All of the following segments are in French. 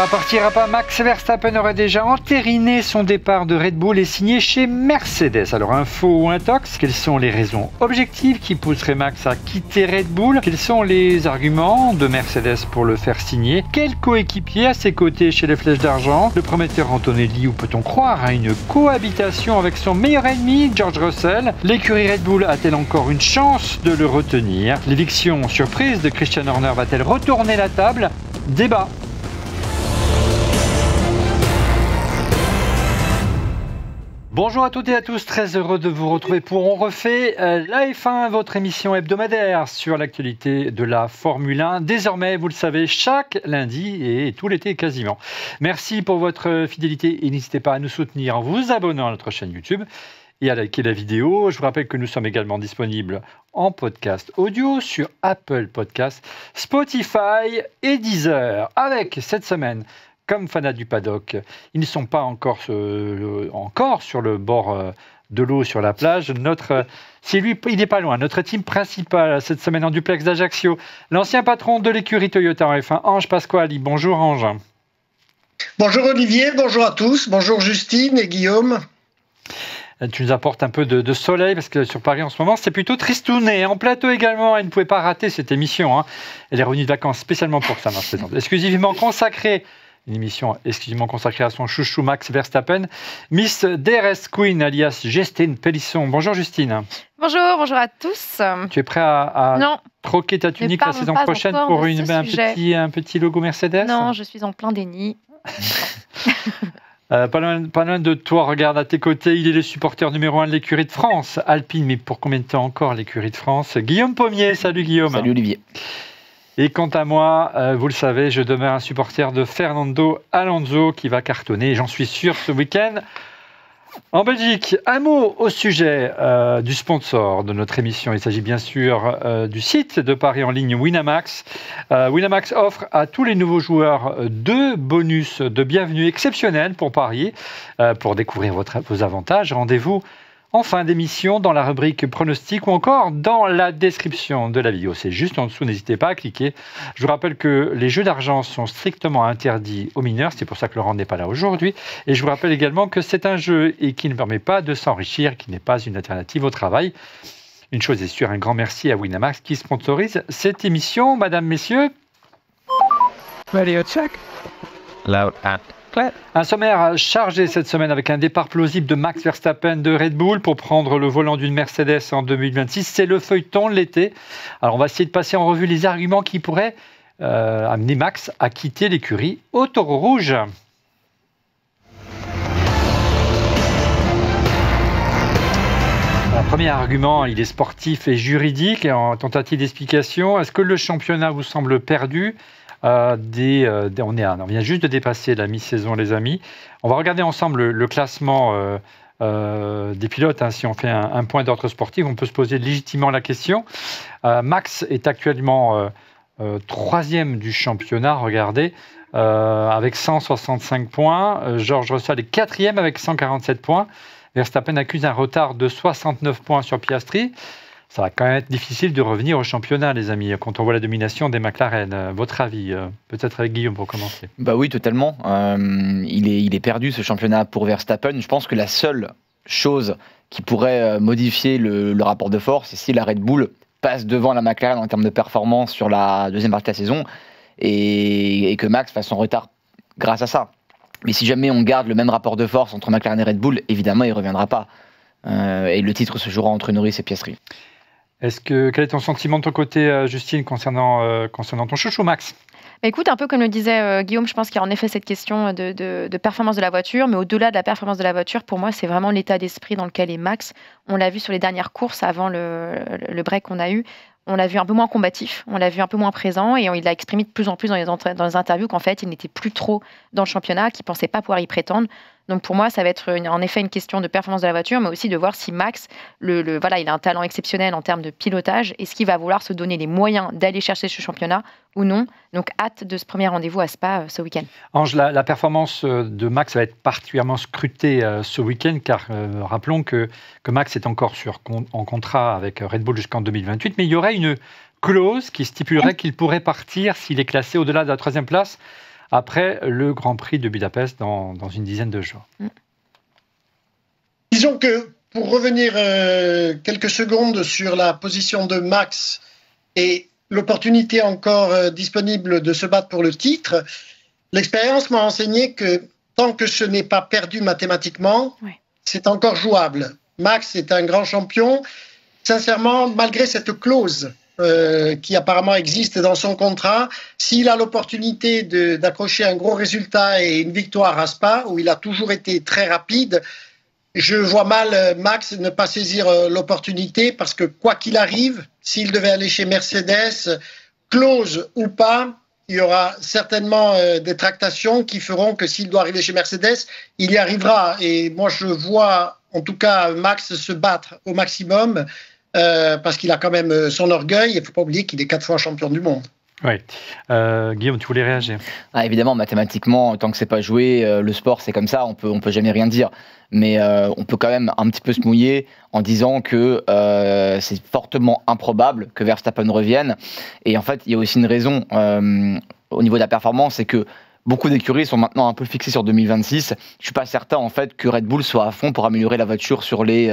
partira pas. Max Verstappen aurait déjà entériné son départ de Red Bull et signé chez Mercedes. Alors, info ou intox, quelles sont les raisons objectives qui pousseraient Max à quitter Red Bull? Quels sont les arguments de Mercedes pour le faire signer? Quel coéquipier à ses côtés chez les Flèches d'Argent? Le prometteur Antonelli, ou peut-on croire à une cohabitation avec son meilleur ennemi, George Russell? L'écurie Red Bull a-t-elle encore une chance de le retenir? L'éviction surprise de Christian Horner va-t-elle retourner la table? Débat. Bonjour à toutes et à tous, très heureux de vous retrouver pour On refait la F1, votre émission hebdomadaire sur l'actualité de la Formule 1. Désormais, vous le savez, chaque lundi et tout l'été quasiment. Merci pour votre fidélité et n'hésitez pas à nous soutenir en vous abonnant à notre chaîne YouTube et à liker la vidéo. Je vous rappelle que nous sommes également disponibles en podcast audio sur Apple Podcasts, Spotify et Deezer. Avec cette semaine, comme fanat du paddock, ils ne sont pas encore sur le bord de l'eau sur la plage. Il n'est pas loin. Notre team principal cette semaine en duplex d'Ajaccio, l'ancien patron de l'écurie Toyota en F1, Ange Pasquali. Bonjour Ange. Bonjour Olivier, bonjour à tous, bonjour Justine et Guillaume. Tu nous apportes un peu de soleil parce que sur Paris en ce moment c'est plutôt tristouné. En plateau également, elle ne pouvait pas rater cette émission. Elle est revenue de vacances spécialement pour ça. Une émission exclusivement consacrée à son chouchou Max Verstappen. Miss DRS Queen, alias Justine Pélisson. Bonjour Justine. Bonjour à tous. Tu es prêt à troquer ta tunique la saison prochaine pour un petit logo Mercedes? Non, je suis en plein déni. Pas loin de toi, regarde à tes côtés, il est le supporter numéro 1 de l'écurie de France, Alpine, mais pour combien de temps encore l'écurie de France? Guillaume Pommier, salut Guillaume. Salut Olivier. Et quant à moi, vous le savez, je demeure un supporter de Fernando Alonso qui va cartonner, j'en suis sûr, ce week-end en Belgique. Un mot au sujet du sponsor de notre émission. Il s'agit bien sûr du site de paris en ligne Winamax. Winamax offre à tous les nouveaux joueurs 2 bonus de bienvenue exceptionnels pour parier. Pour découvrir vos avantages, rendez-vous en fin d'émission, dans la rubrique pronostic ou encore dans la description de la vidéo. C'est juste en dessous, n'hésitez pas à cliquer. Je vous rappelle que les jeux d'argent sont strictement interdits aux mineurs, c'est pour ça que Laurent n'est pas là aujourd'hui. Et je vous rappelle également que c'est un jeu et qui ne permet pas de s'enrichir, qui n'est pas une alternative au travail. Une chose est sûre, un grand merci à Winamax qui sponsorise cette émission. Madame, messieurs. Radio check. Loud and clear. Un sommaire chargé cette semaine avec un départ plausible de Max Verstappen de Red Bull pour prendre le volant d'une Mercedes en 2026. C'est le feuilleton de l'été. Alors on va essayer de passer en revue les arguments qui pourraient amener Max à quitter l'écurie au taureau rouge. Le premier argument, il est sportif et juridique. Et en tentative d'explication, est-ce que le championnat vous semble perdu? On vient juste de dépasser la mi-saison, les amis. On va regarder ensemble le classement des pilotes. Si on fait un point d'ordre sportif, on peut se poser légitimement la question. Max est actuellement 3e du championnat, regardez, avec 165 points. George Russell est 4e avec 147 points. Verstappen accuse un retard de 69 points sur Piastri. Ça va quand même être difficile de revenir au championnat, les amis, quand on voit la domination des McLaren. Votre avis, peut-être avec Guillaume pour commencer. Bah oui, totalement. Il est perdu ce championnat pour Verstappen. Je pense que la seule chose qui pourrait modifier le rapport de force, c'est si la Red Bull passe devant la McLaren en termes de performance sur la deuxième partie de la saison et que Max fasse son retard grâce à ça. Mais si jamais on garde le même rapport de force entre McLaren et Red Bull, évidemment, il ne reviendra pas. Et le titre se jouera entre Norris et Piastri. Quel est ton sentiment de ton côté, Justine, concernant ton chouchou Max? Écoute, un peu comme le disait Guillaume, je pense qu'il y a en effet cette question de performance de la voiture, mais au-delà de la performance de la voiture, pour moi, c'est vraiment l'état d'esprit dans lequel est Max. On l'a vu sur les dernières courses avant le break qu'on a eu. On l'a vu un peu moins combatif, on l'a vu un peu moins présent et il a exprimé de plus en plus dans les interviews qu'en fait, il n'était plus trop dans le championnat, qu'il ne pensait pas pouvoir y prétendre. Donc pour moi, ça va être en effet une question de performance de la voiture, mais aussi de voir si Max, il a un talent exceptionnel en termes de pilotage. Est-ce qu'il va vouloir se donner les moyens d'aller chercher ce championnat ou non? Donc hâte de ce premier rendez-vous à Spa ce week-end. Ange, la performance de Max va être particulièrement scrutée ce week-end, car rappelons que Max est encore en contrat avec Red Bull jusqu'en 2028, mais il y aurait une clause qui stipulerait qu'il pourrait partir s'il est classé au-delà de la 3e place après le Grand Prix de Budapest dans une dizaine de jours. Disons que pour revenir quelques secondes sur la position de Max et l'opportunité encore disponible de se battre pour le titre, l'expérience m'a enseigné que tant que ce n'est pas perdu mathématiquement, c'est encore jouable. Max est un grand champion. Sincèrement, malgré cette clause qui apparemment existe dans son contrat, s'il a l'opportunité d'accrocher un gros résultat et une victoire à Spa, où il a toujours été très rapide, je vois mal Max ne pas saisir l'opportunité parce que quoi qu'il arrive, s'il devait aller chez Mercedes, clause ou pas, il y aura certainement des tractations qui feront que s'il doit arriver chez Mercedes, il y arrivera. Et moi, je vois en tout cas Max se battre au maximum parce qu'il a quand même son orgueil. Il ne faut pas oublier qu'il est 4 fois champion du monde. Oui. Guillaume, tu voulais réagir? Évidemment, mathématiquement, tant que c'est pas joué, le sport c'est comme ça, on peut jamais rien dire. Mais on peut quand même un petit peu se mouiller en disant que c'est fortement improbable que Verstappen revienne. Et en fait, il y a aussi une raison au niveau de la performance, c'est que beaucoup d'écuries sont maintenant un peu fixées sur 2026. Je suis pas certain en fait que Red Bull soit à fond pour améliorer la voiture sur les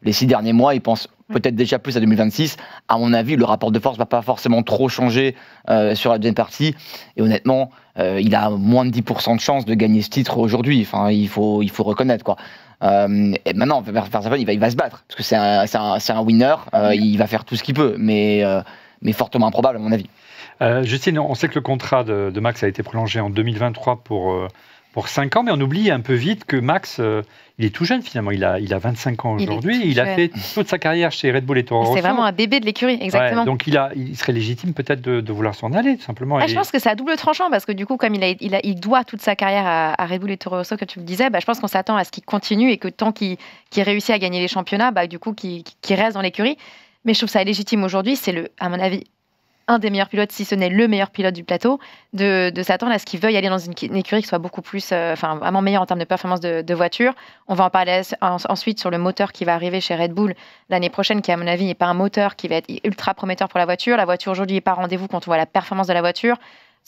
6 derniers mois. Ils pensent peut-être déjà plus à 2026. À mon avis, le rapport de force va pas forcément trop changer sur la deuxième partie. Et honnêtement, il a moins de 10% de chance de gagner ce titre aujourd'hui. Enfin, il faut reconnaître quoi. Et maintenant, Verstappen, il va se battre parce que c'est un winner. Il va faire tout ce qu'il peut, mais fortement improbable à mon avis. Justine, on sait que le contrat de Max a été prolongé en 2023 pour 5 ans, mais on oublie un peu vite que Max, il est tout jeune finalement, il a 25 ans aujourd'hui, il a fait toute sa carrière chez Red Bull et Toro Rosso. C'est vraiment un bébé de l'écurie, exactement. Ouais, donc il serait légitime peut-être de vouloir s'en aller, tout simplement. Je pense que c'est à double tranchant, parce que du coup, comme il doit toute sa carrière à Red Bull et Toro Rosso, comme tu le disais, je pense qu'on s'attend à ce qu'il continue et que tant qu'il réussit à gagner les championnats, du coup, qu'il reste dans l'écurie. Mais je trouve ça légitime aujourd'hui, c'est à mon avis, un des meilleurs pilotes, si ce n'est le meilleur pilote du plateau, de s'attendre à ce qu'il veuille aller dans une écurie qui soit beaucoup plus, vraiment meilleure en termes de performance de voiture. On va en parler ensuite sur le moteur qui va arriver chez Red Bull l'année prochaine, qui à mon avis n'est pas un moteur qui va être ultra prometteur pour la voiture. La voiture aujourd'hui n'est pas rendez-vous quand on voit la performance de la voiture.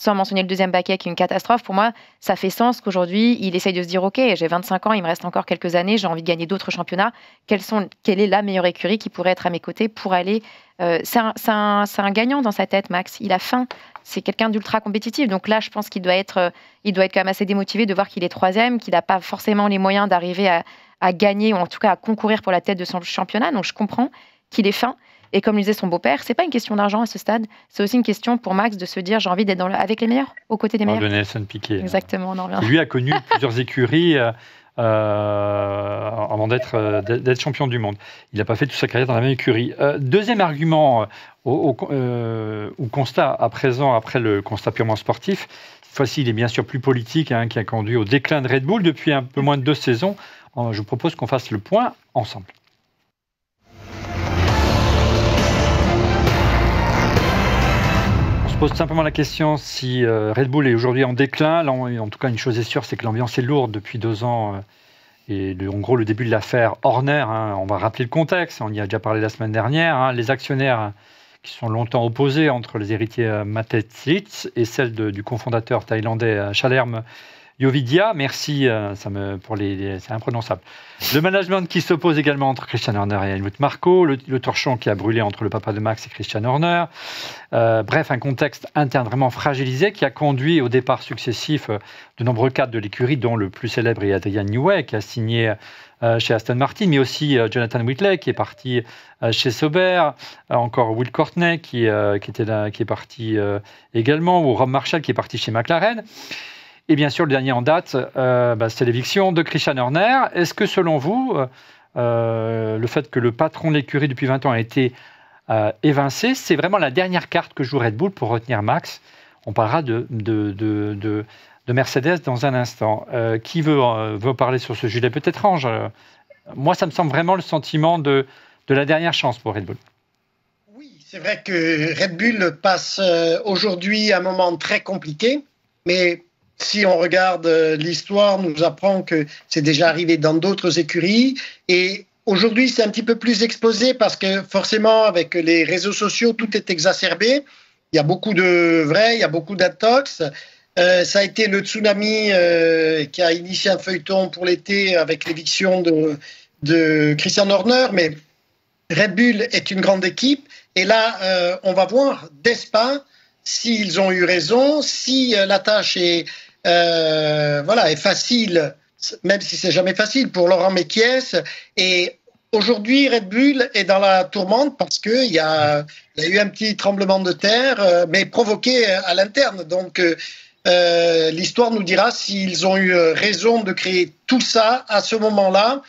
Sans mentionner le deuxième baquet qui est une catastrophe, pour moi, ça fait sens qu'aujourd'hui, il essaye de se dire « Ok, j'ai 25 ans, il me reste encore quelques années, j'ai envie de gagner d'autres championnats. Quelle est la meilleure écurie qui pourrait être à mes côtés pour aller… » C'est un gagnant dans sa tête, Max. Il a faim. C'est quelqu'un d'ultra compétitif. Donc là, je pense qu'il doit être quand même assez démotivé de voir qu'il est 3e, qu'il n'a pas forcément les moyens d'arriver à gagner, ou en tout cas à concourir pour la tête de son championnat. Donc je comprends qu'il ait faim. Et comme le disait son beau-père, c'est pas une question d'argent à ce stade, c'est aussi une question pour Max de se dire j'ai envie d'être avec les meilleurs, aux côtés des meilleurs. De Nelson Piquet. Exactement, on en revient. Lui a connu plusieurs écuries avant d'être champion du monde. Il n'a pas fait toute sa carrière dans la même écurie. Deuxième argument au constat à présent, après le constat purement sportif, cette fois-ci il est bien sûr plus politique, qui a conduit au déclin de Red Bull depuis un peu moins de 2 saisons. Je vous propose qu'on fasse le point ensemble. On pose simplement la question si Red Bull est aujourd'hui en déclin. Là, en tout cas, une chose est sûre, c'est que l'ambiance est lourde depuis 2 ans. Et en gros, le début de l'affaire Horner, on va rappeler le contexte, on y a déjà parlé la semaine dernière, les actionnaires qui sont longtemps opposés entre les héritiers Mateschitz et celle du cofondateur thaïlandais Chalerm Yovidia, merci, c'est imprononçable. Le management qui s'oppose également entre Christian Horner et Helmut Marko, le torchon qui a brûlé entre le papa de Max et Christian Horner. Bref, un contexte interne vraiment fragilisé qui a conduit au départ successif de nombreux cadres de l'écurie, dont le plus célèbre est Adrian Newey, qui a signé chez Aston Martin, mais aussi Jonathan Whitley, qui est parti chez Sauber, encore Will Courtney, qui est parti également, ou Rob Marshall, qui est parti chez McLaren. Et bien sûr, le dernier en date, c'est l'éviction de Christian Horner. Est-ce que, selon vous, le fait que le patron de l'écurie depuis 20 ans a été évincé, c'est vraiment la dernière carte que joue Red Bull pour retenir Max? On parlera de Mercedes dans un instant. Qui veut parler sur ce sujet? Peut-être Ange. Moi, ça me semble vraiment le sentiment de la dernière chance pour Red Bull. Oui, c'est vrai que Red Bull passe aujourd'hui un moment très compliqué, mais si on regarde l'histoire, nous apprend que c'est déjà arrivé dans d'autres écuries. Et aujourd'hui, c'est un petit peu plus exposé parce que forcément, avec les réseaux sociaux, tout est exacerbé. Il y a beaucoup de vrai, il y a beaucoup d'intox. Ça a été le tsunami qui a initié un feuilleton pour l'été avec l'éviction de Christian Horner, mais Red Bull est une grande équipe. Et là, on va voir dès Spa s'ils ont eu raison, si la tâche est facile, même si c'est jamais facile pour Laurent Mekies. Et aujourd'hui, Red Bull est dans la tourmente parce qu'il y a eu un petit tremblement de terre, mais provoqué à l'interne. Donc, l'histoire nous dira s'ils ont eu raison de créer tout ça à ce moment-là.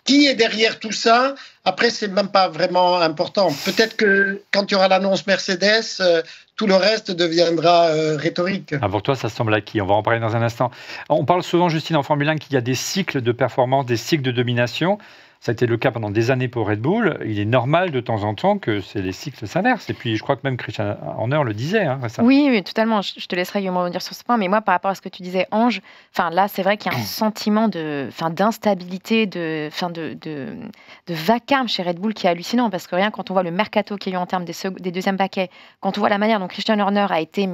Qui est derrière tout ça? Après, c'est même pas vraiment important. Peut-être que quand il y aura l'annonce Mercedes, tout le reste deviendra rhétorique. Ah, pour toi, ça semble acquis. On va en parler dans un instant. On parle souvent, Justine, en Formule 1, qu'il y a des cycles de performance, des cycles de domination. Ça a été le cas pendant des années pour Red Bull. Il est normal de temps en temps que les cycles s'inversent. Et puis, je crois que même Christian Horner le disait récemment. Oui, totalement. Je te laisserai Guillaume revenir sur ce point. Mais moi, par rapport à ce que tu disais, Ange, là, c'est vrai qu'il y a un sentiment d'instabilité, de vacarme chez Red Bull qui est hallucinant. Parce que rien, quand on voit le mercato qu'il y a eu en termes des deuxièmes paquets, quand on voit la manière dont Christian Horner a été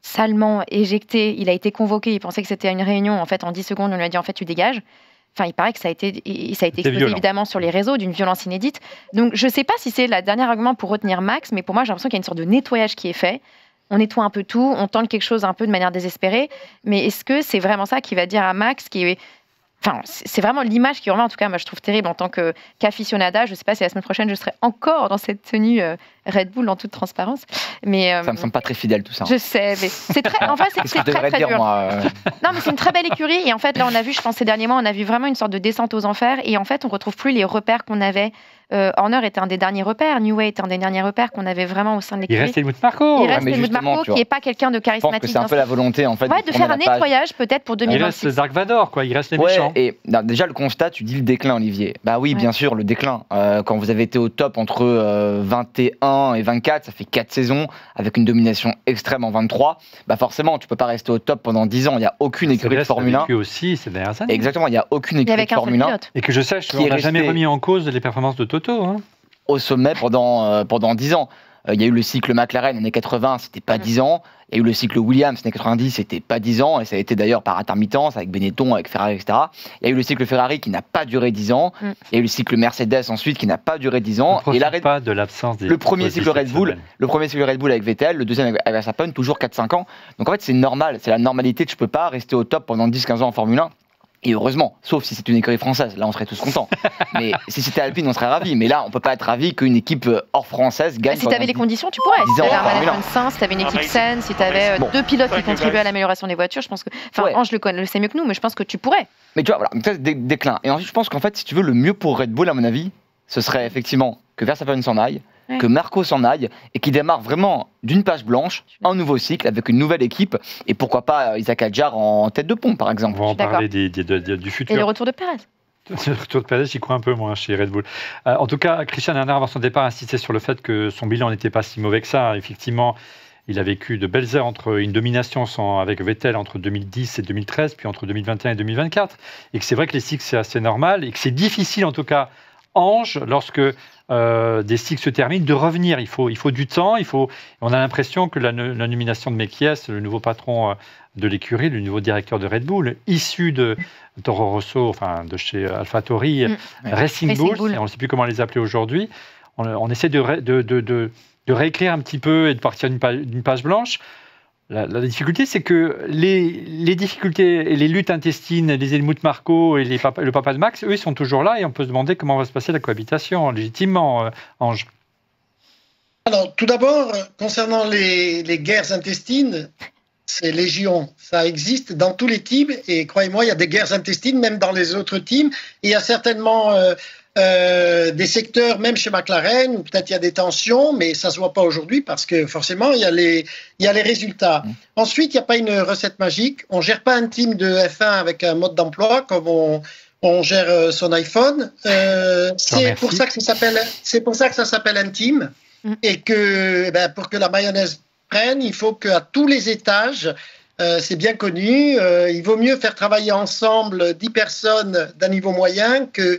salement éjecté, il a été convoqué, il pensait que c'était une réunion. En fait, en 10 secondes, on lui a dit, en fait, tu dégages. Il paraît que ça a été exposé évidemment sur les réseaux d'une violence inédite. Donc, je ne sais pas si c'est le dernier argument pour retenir Max, mais pour moi, j'ai l'impression qu'il y a une sorte de nettoyage qui est fait. On nettoie un peu tout, on tente quelque chose un peu de manière désespérée. Mais est-ce que c'est vraiment ça qui va dire à Max c'est vraiment l'image qui revient, en tout cas, moi, je trouve terrible en tant qu'aficionada. Je ne sais pas si la semaine prochaine, je serai encore dans cette tenue Red Bull en toute transparence. Mais, ça me semble pas très fidèle, tout ça. Je sais, mais c'est très très dur. Non, mais c'est une très belle écurie. Et en fait, là, on a vu, je pense, ces derniers mois, on a vu vraiment une sorte de descente aux enfers. Et en fait, on ne retrouve plus les repères qu'on avait. Horner était un des derniers repères. New Way était un des derniers repères qu'on avait vraiment au sein de l'écurie. Il reste Helmut Marko. Il reste Helmut Marko, qui n'est pas quelqu'un de charismatique. Je pense que c'est un peu la volonté, en fait. De faire un nettoyage, peut-être, pour 2026. Il reste Dark Vador, quoi. Il reste les méchants. Et déjà, le constat, tu dis le déclin, Olivier. Bah oui, bien sûr, le déclin. Quand vous avez été au top entre 21 et 24, ça fait 4 saisons, avec une domination extrême en 23. Bah forcément, tu peux pas rester au top pendant 10 ans. Il n'y a aucune écurie de Formule 1. Aussi ces dernières années. Exactement, il n'y a aucune écurie de Formule 1. Et que je sache, on n'a jamais remis en cause les performances de Toto. Au sommet pendant 10 ans. Il y a eu le cycle McLaren, années 80, c'était pas 10 ans. Il y a eu le cycle Williams, années 90, c'était pas 10 ans. Et ça a été d'ailleurs par intermittence, avec Benetton, avec Ferrari, etc. Il y a eu le cycle Ferrari qui n'a pas duré 10 ans. Il y a eu le cycle Mercedes ensuite qui n'a pas duré 10 ans. Et la pas de l'absence des le premier cycle Red Bull avec Vettel, le deuxième avec Verstappen, toujours 4-5 ans. Donc en fait, c'est normal, c'est la normalité. Tu peux pas rester au top pendant 10-15 ans en Formule 1. Et heureusement, sauf si c'est une écurie française, là on serait tous contents. Mais si c'était Alpine, on serait ravis. Mais là, on peut pas être ravis qu'une équipe hors française gagne. Si tu avais les conditions, tu pourrais. Si tu avais un management sain, si tu avais une équipe saine, si tu avais 2 pilotes qui contribuaient à l'amélioration des voitures, je pense que. Ange le sait mieux que nous, mais je pense que tu pourrais. Mais tu vois, voilà, peut-être déclin. Et ensuite, je pense qu'en fait, si tu veux, le mieux pour Red Bull, à mon avis, ce serait effectivement que Verstappen s'en aille, que Marco s'en aille et qu'il démarre vraiment d'une page blanche, un nouveau cycle avec une nouvelle équipe et pourquoi pas Isaac Hadjar en tête de pont par exemple. On va en parler du futur. Et le retour de Perez. Le retour de Perez, j'y crois un peu moins chez Red Bull. En tout cas, Christian Horner, avant son départ, insistait sur le fait que son bilan n'était pas si mauvais que ça. Effectivement, il a vécu de belles heures entre une domination avec Vettel entre 2010 et 2013, puis entre 2021 et 2024. Et que c'est vrai que les cycles, c'est assez normal et que c'est difficile en tout cas, Ange, lorsque des cycles se terminent, de revenir. Il faut du temps. On a l'impression que la nomination de Mekies, le nouveau patron de l'écurie, le nouveau directeur de Red Bull, issu de Toro Rosso, enfin de chez AlphaTauri, Racing Bull, on ne sait plus comment les appeler aujourd'hui. On essaie de réécrire un petit peu et de partir d'une page blanche. La difficulté, c'est que les difficultés et les luttes intestines, les Helmut Marko et le papa de Max, eux, ils sont toujours là et on peut se demander comment va se passer la cohabitation, légitimement, Ange. Alors, tout d'abord, concernant les guerres intestines, c'est légion. Ça existe dans tous les teams et croyez-moi, il y a des guerres intestines même dans les autres teams. Et il y a certainement des secteurs, même chez McLaren, où peut-être il y a des tensions, mais ça ne se voit pas aujourd'hui parce que forcément, il y a les résultats. Ensuite, il n'y a pas une recette magique. On ne gère pas un team de F1 avec un mode d'emploi comme on gère son iPhone. C'est pour ça que ça s'appelle un team. Et que pour que la mayonnaise prenne, il faut qu'à tous les étages, c'est bien connu, il vaut mieux faire travailler ensemble 10 personnes d'un niveau moyen que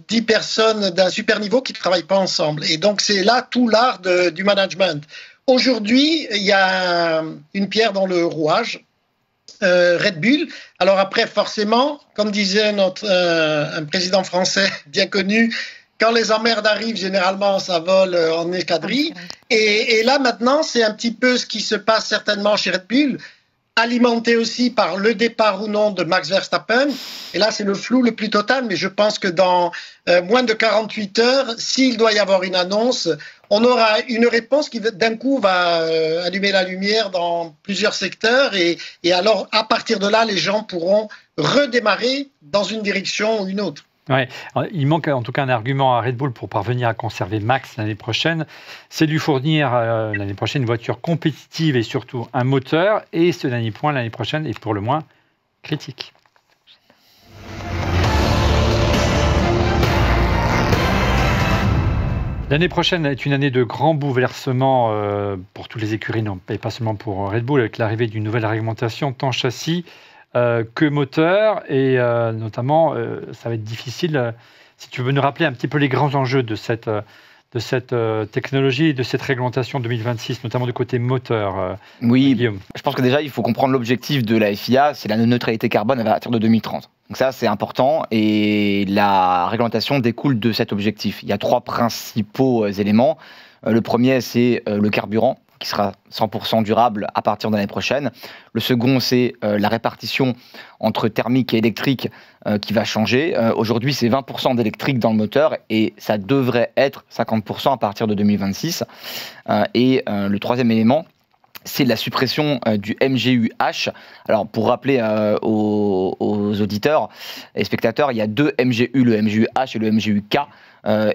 10 personnes d'un super niveau qui ne travaillent pas ensemble. Et donc, c'est là tout l'art du management. Aujourd'hui, il y a une pierre dans le rouage, Red Bull. Alors après, forcément, comme disait un président français bien connu, quand les emmerdes arrivent, généralement, ça vole en escadrille. Et là, maintenant, c'est un petit peu ce qui se passe certainement chez Red Bull, alimenté aussi par le départ ou non de Max Verstappen. Et là, c'est le flou le plus total, mais je pense que dans moins de 48 heures, s'il doit y avoir une annonce, on aura une réponse qui, d'un coup, va allumer la lumière dans plusieurs secteurs. Et alors, à partir de là, les gens pourront redémarrer dans une direction ou une autre. Ouais. Il manque en tout cas un argument à Red Bull pour parvenir à conserver Max l'année prochaine, c'est de lui fournir l'année prochaine une voiture compétitive et surtout un moteur. Et ce dernier point l'année prochaine est pour le moins critique. L'année prochaine est une année de grands bouleversements pour toutes les écuries, non, et pas seulement pour Red Bull, avec l'arrivée d'une nouvelle réglementation tant châssis que moteur, et notamment, ça va être difficile, si tu veux nous rappeler un petit peu les grands enjeux de cette technologie et de cette réglementation 2026, notamment du côté moteur. Oui, Guillaume. je pense que déjà, il faut comprendre l'objectif de la FIA, c'est la neutralité carbone à partir de 2030. Donc ça, c'est important, et la réglementation découle de cet objectif. Il y a 3 principaux éléments. Le premier, c'est le carburant, qui sera 100% durable à partir de l'année prochaine. Le second, c'est la répartition entre thermique et électrique qui va changer. Aujourd'hui, c'est 20% d'électrique dans le moteur et ça devrait être 50% à partir de 2026. Et le troisième élément, c'est la suppression du MGU-H. Alors, pour rappeler aux auditeurs et spectateurs, il y a 2 MGU, le MGU-H et le MGU-K.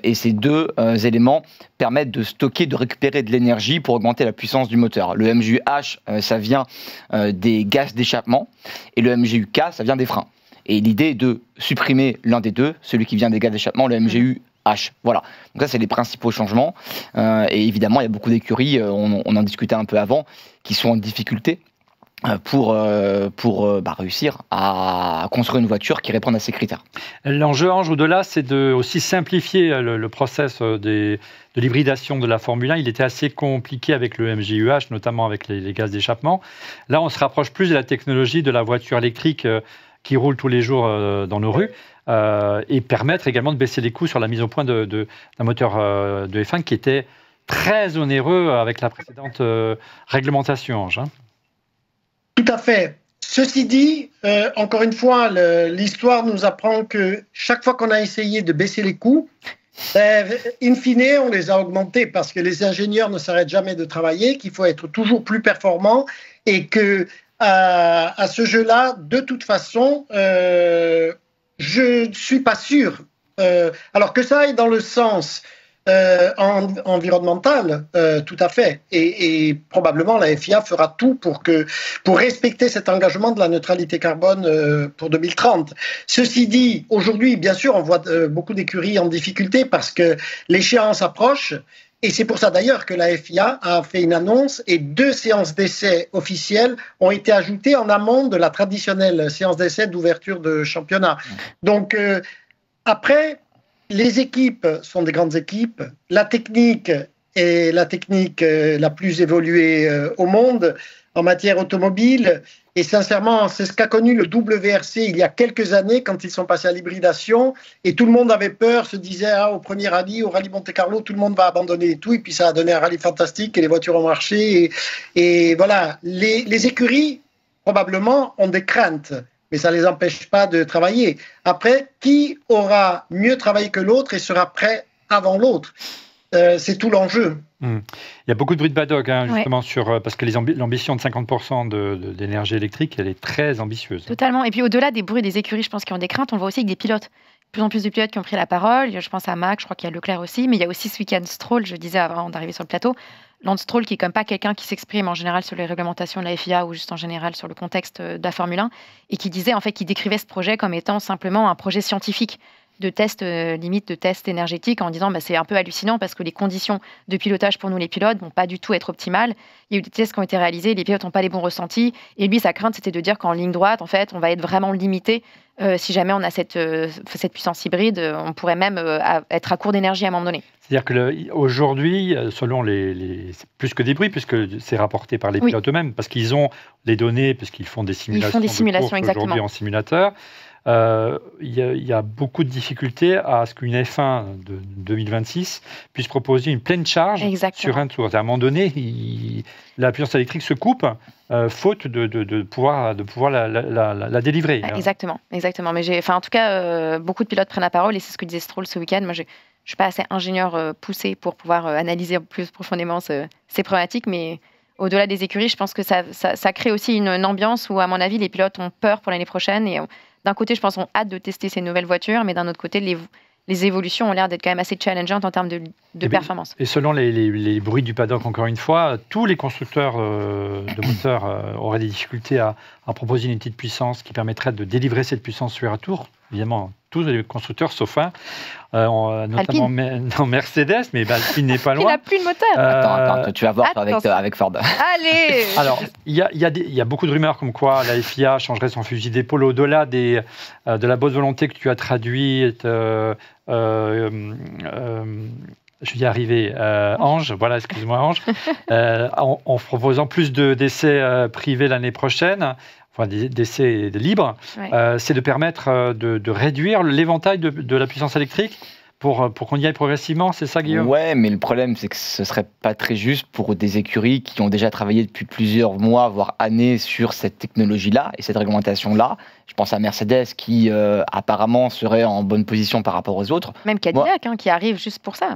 Et ces 2 éléments permettent de stocker, de récupérer de l'énergie pour augmenter la puissance du moteur. Le MGU-H, ça vient des gaz d'échappement, et le MGU-K, ça vient des freins. Et l'idée est de supprimer l'un des 2, celui qui vient des gaz d'échappement, le MGU-H. Voilà. Donc ça, c'est les principaux changements. Et évidemment, il y a beaucoup d'écuries, on en discutait un peu avant, qui sont en difficulté pour réussir à construire une voiture qui réponde à ces critères. L'enjeu, Ange, au-delà, c'est de aussi simplifier le process de l'hybridation de la Formule 1. Il était assez compliqué avec le MGU-H, notamment avec les gaz d'échappement. Là, on se rapproche plus de la technologie de la voiture électrique qui roule tous les jours dans nos rues, et permettre également de baisser les coûts sur la mise au point d'un moteur de F1 qui était très onéreux avec la précédente réglementation, Ange. Tout à fait. Ceci dit, encore une fois, l'histoire nous apprend que chaque fois qu'on a essayé de baisser les coûts, in fine, on les a augmentés parce que les ingénieurs ne s'arrêtent jamais de travailler, qu'il faut être toujours plus performant et que à ce jeu-là, de toute façon, je ne suis pas sûr. Alors que ça aille dans le sens environnemental, tout à fait. Et probablement la FIA fera tout pour respecter cet engagement de la neutralité carbone pour 2030. Ceci dit, aujourd'hui, bien sûr, on voit beaucoup d'écuries en difficulté parce que l'échéance approche. Et c'est pour ça d'ailleurs que la FIA a fait une annonce et 2 séances d'essai officielles ont été ajoutées en amont de la traditionnelle séance d'essai d'ouverture de championnat. Donc après, les équipes sont des grandes équipes. La technique est la technique la plus évoluée au monde en matière automobile. Et sincèrement, c'est ce qu'a connu le WRC il y a quelques années quand ils sont passés à l'hybridation. Et tout le monde avait peur, se disait au premier rallye, au rallye Monte-Carlo, tout le monde va abandonner et tout. Et puis ça a donné un rallye fantastique et les voitures ont marché. Et voilà, les écuries, probablement, ont des craintes. Mais ça ne les empêche pas de travailler. Après, qui aura mieux travaillé que l'autre et sera prêt avant l'autre? C'est tout l'enjeu. Il y a beaucoup de bruit de paddock, justement, parce que l'ambition de 50% d'énergie électrique, elle est très ambitieuse. Totalement. Et puis au-delà des bruits des écuries, je pense, qui ont des craintes, on le voit aussi avec des pilotes. De plus en plus de pilotes qui ont pris la parole. Je pense à Max, je crois qu'il y a Leclerc aussi. Mais il y a aussi ce week-end Stroll, je disais avant d'arriver sur le plateau. Lance Stroll, qui est comme pas quelqu'un qui s'exprime en général sur les réglementations de la FIA ou juste en général sur le contexte de la Formule 1, et qui disait, en fait, qu'il décrivait ce projet comme étant simplement un projet scientifique. de tests, limite de tests énergétiques, en disant c'est un peu hallucinant parce que les conditions de pilotage pour nous les pilotes vont pas du tout être optimales. Il y a eu des tests qui ont été réalisés, les pilotes n'ont pas les bons ressentis. Et lui, sa crainte, c'était de dire qu'en ligne droite, en fait, on va être vraiment limité. Si jamais on a cette puissance hybride, on pourrait même être à court d'énergie à un moment donné. C'est-à-dire qu'aujourd'hui, selon c'est plus que des bruits, puisque c'est rapporté par les pilotes eux-mêmes, parce qu'ils ont les données, puisqu'ils font des simulations, aujourd'hui en simulateur, il y a beaucoup de difficultés à ce qu'une F1 de 2026 puisse proposer une pleine charge sur un tour. À un moment donné, la puissance électrique se coupe, faute de pouvoir la délivrer. Exactement. Mais en tout cas, beaucoup de pilotes prennent la parole, et c'est ce que disait Stroll ce week-end. Moi, je ne suis pas assez ingénieur poussé pour pouvoir analyser plus profondément ces problématiques, mais au-delà des écuries, je pense que ça crée aussi une ambiance où, à mon avis, les pilotes ont peur pour l'année prochaine. Et d'un côté, je pense, ont hâte de tester ces nouvelles voitures, mais d'un autre côté, les évolutions ont l'air d'être quand même assez challengeantes en termes de performance. Et selon les bruits du paddock, encore une fois, tous les constructeurs de moteurs auraient des difficultés à proposer une unité de puissance qui permettrait de délivrer cette puissance sur un tour. Évidemment, tous les constructeurs, sauf un, notamment Mercedes, mais Alpine n'est pas loin. Il n'a plus de moteur. Attends, tu vas voir avec Ford. Allez. Alors, il y a beaucoup de rumeurs comme quoi la FIA changerait son fusil d'épaule au-delà de la bonne volonté que tu as traduite. Je vais y arriver, Ange, voilà, excuse-moi Ange, en proposant plus d'essais privés l'année prochaine, enfin d'essais libres, c'est de permettre de réduire l'éventail de la puissance électrique pour qu'on y aille progressivement, c'est ça Guillaume ? Ouais, mais le problème c'est que ce serait pas très juste pour des écuries qui ont déjà travaillé depuis plusieurs mois, voire années sur cette technologie-là et cette réglementation-là. Je pense à Mercedes qui apparemment serait en bonne position par rapport aux autres. Même Cadillac qui arrive juste pour ça.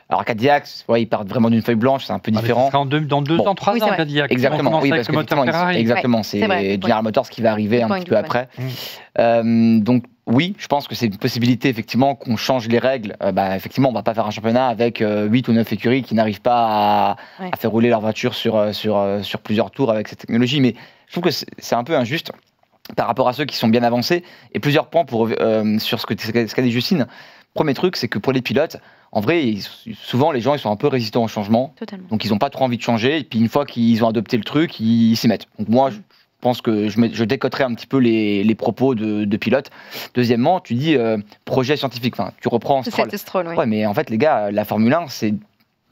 Alors Cadillac, ils partent vraiment d'une feuille blanche, c'est un peu différent. Ce sera dans 2 ans, 3 ans Cadillac. Exactement, oui, parce que c'est General Motors qui va arriver un petit peu après. Donc oui, je pense que c'est une possibilité effectivement qu'on change les règles. Effectivement, on ne va pas faire un championnat avec 8 ou 9 écuries qui n'arrivent pas à faire rouler leur voiture sur plusieurs tours avec cette technologie. Mais je trouve que c'est un peu injuste par rapport à ceux qui sont bien avancés. Et plusieurs points sur ce qu'a dit Justine. Premier truc, c'est que pour les pilotes, en vrai, souvent les gens ils sont un peu résistants au changement. Totalement. Donc ils n'ont pas trop envie de changer. Et puis une fois qu'ils ont adopté le truc, ils s'y mettent. Donc moi, je pense que je décoterai un petit peu les propos de pilotes. Deuxièmement, tu dis projet scientifique. Enfin, tu reprends Stroll. Ouais, mais en fait, les gars, la Formule 1, c'est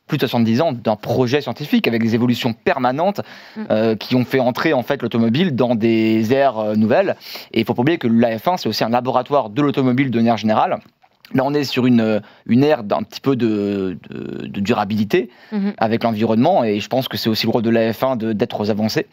plus de 70 ans d'un projet scientifique avec des évolutions permanentes qui ont fait entrer en fait l'automobile dans des ères nouvelles. Et il faut pas oublier que la F1, c'est aussi un laboratoire de l'automobile de manière générale. Là, on est sur une ère d'un petit peu de durabilité avec l'environnement, et je pense que c'est aussi le rôle de la F1 d'être aux avancées.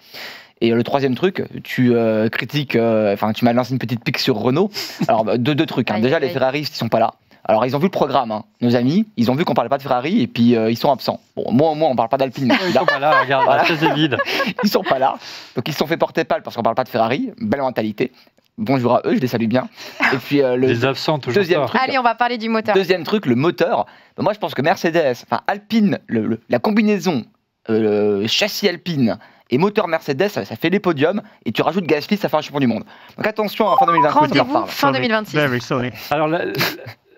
Et le troisième truc, tu critiques, tu m'as lancé une petite pique sur Renault. Alors, deux trucs. Déjà, les Ferrari, ils sont pas là. Alors, ils ont vu le programme, nos amis. Ils ont vu qu'on parlait pas de Ferrari et puis ils sont absents. Bon, moi, on parle pas d'Alpine. Ils sont pas là, regarde, la chaise est vide. Ils sont pas là. Donc, ils se sont fait porter pâle parce qu'on parle pas de Ferrari. Belle mentalité. Bonjour à eux, je les salue bien. Et puis, les absents, toujours deuxième truc, allez, on va parler du moteur. Deuxième truc, le moteur. Moi, je pense que Mercedes, Alpine, la combinaison châssis Alpine et moteur Mercedes, ça fait les podiums, et tu rajoutes Gasly, ça fait un champion du monde. Donc attention, à fin 2026, rendez-vous fin 2026. Alors,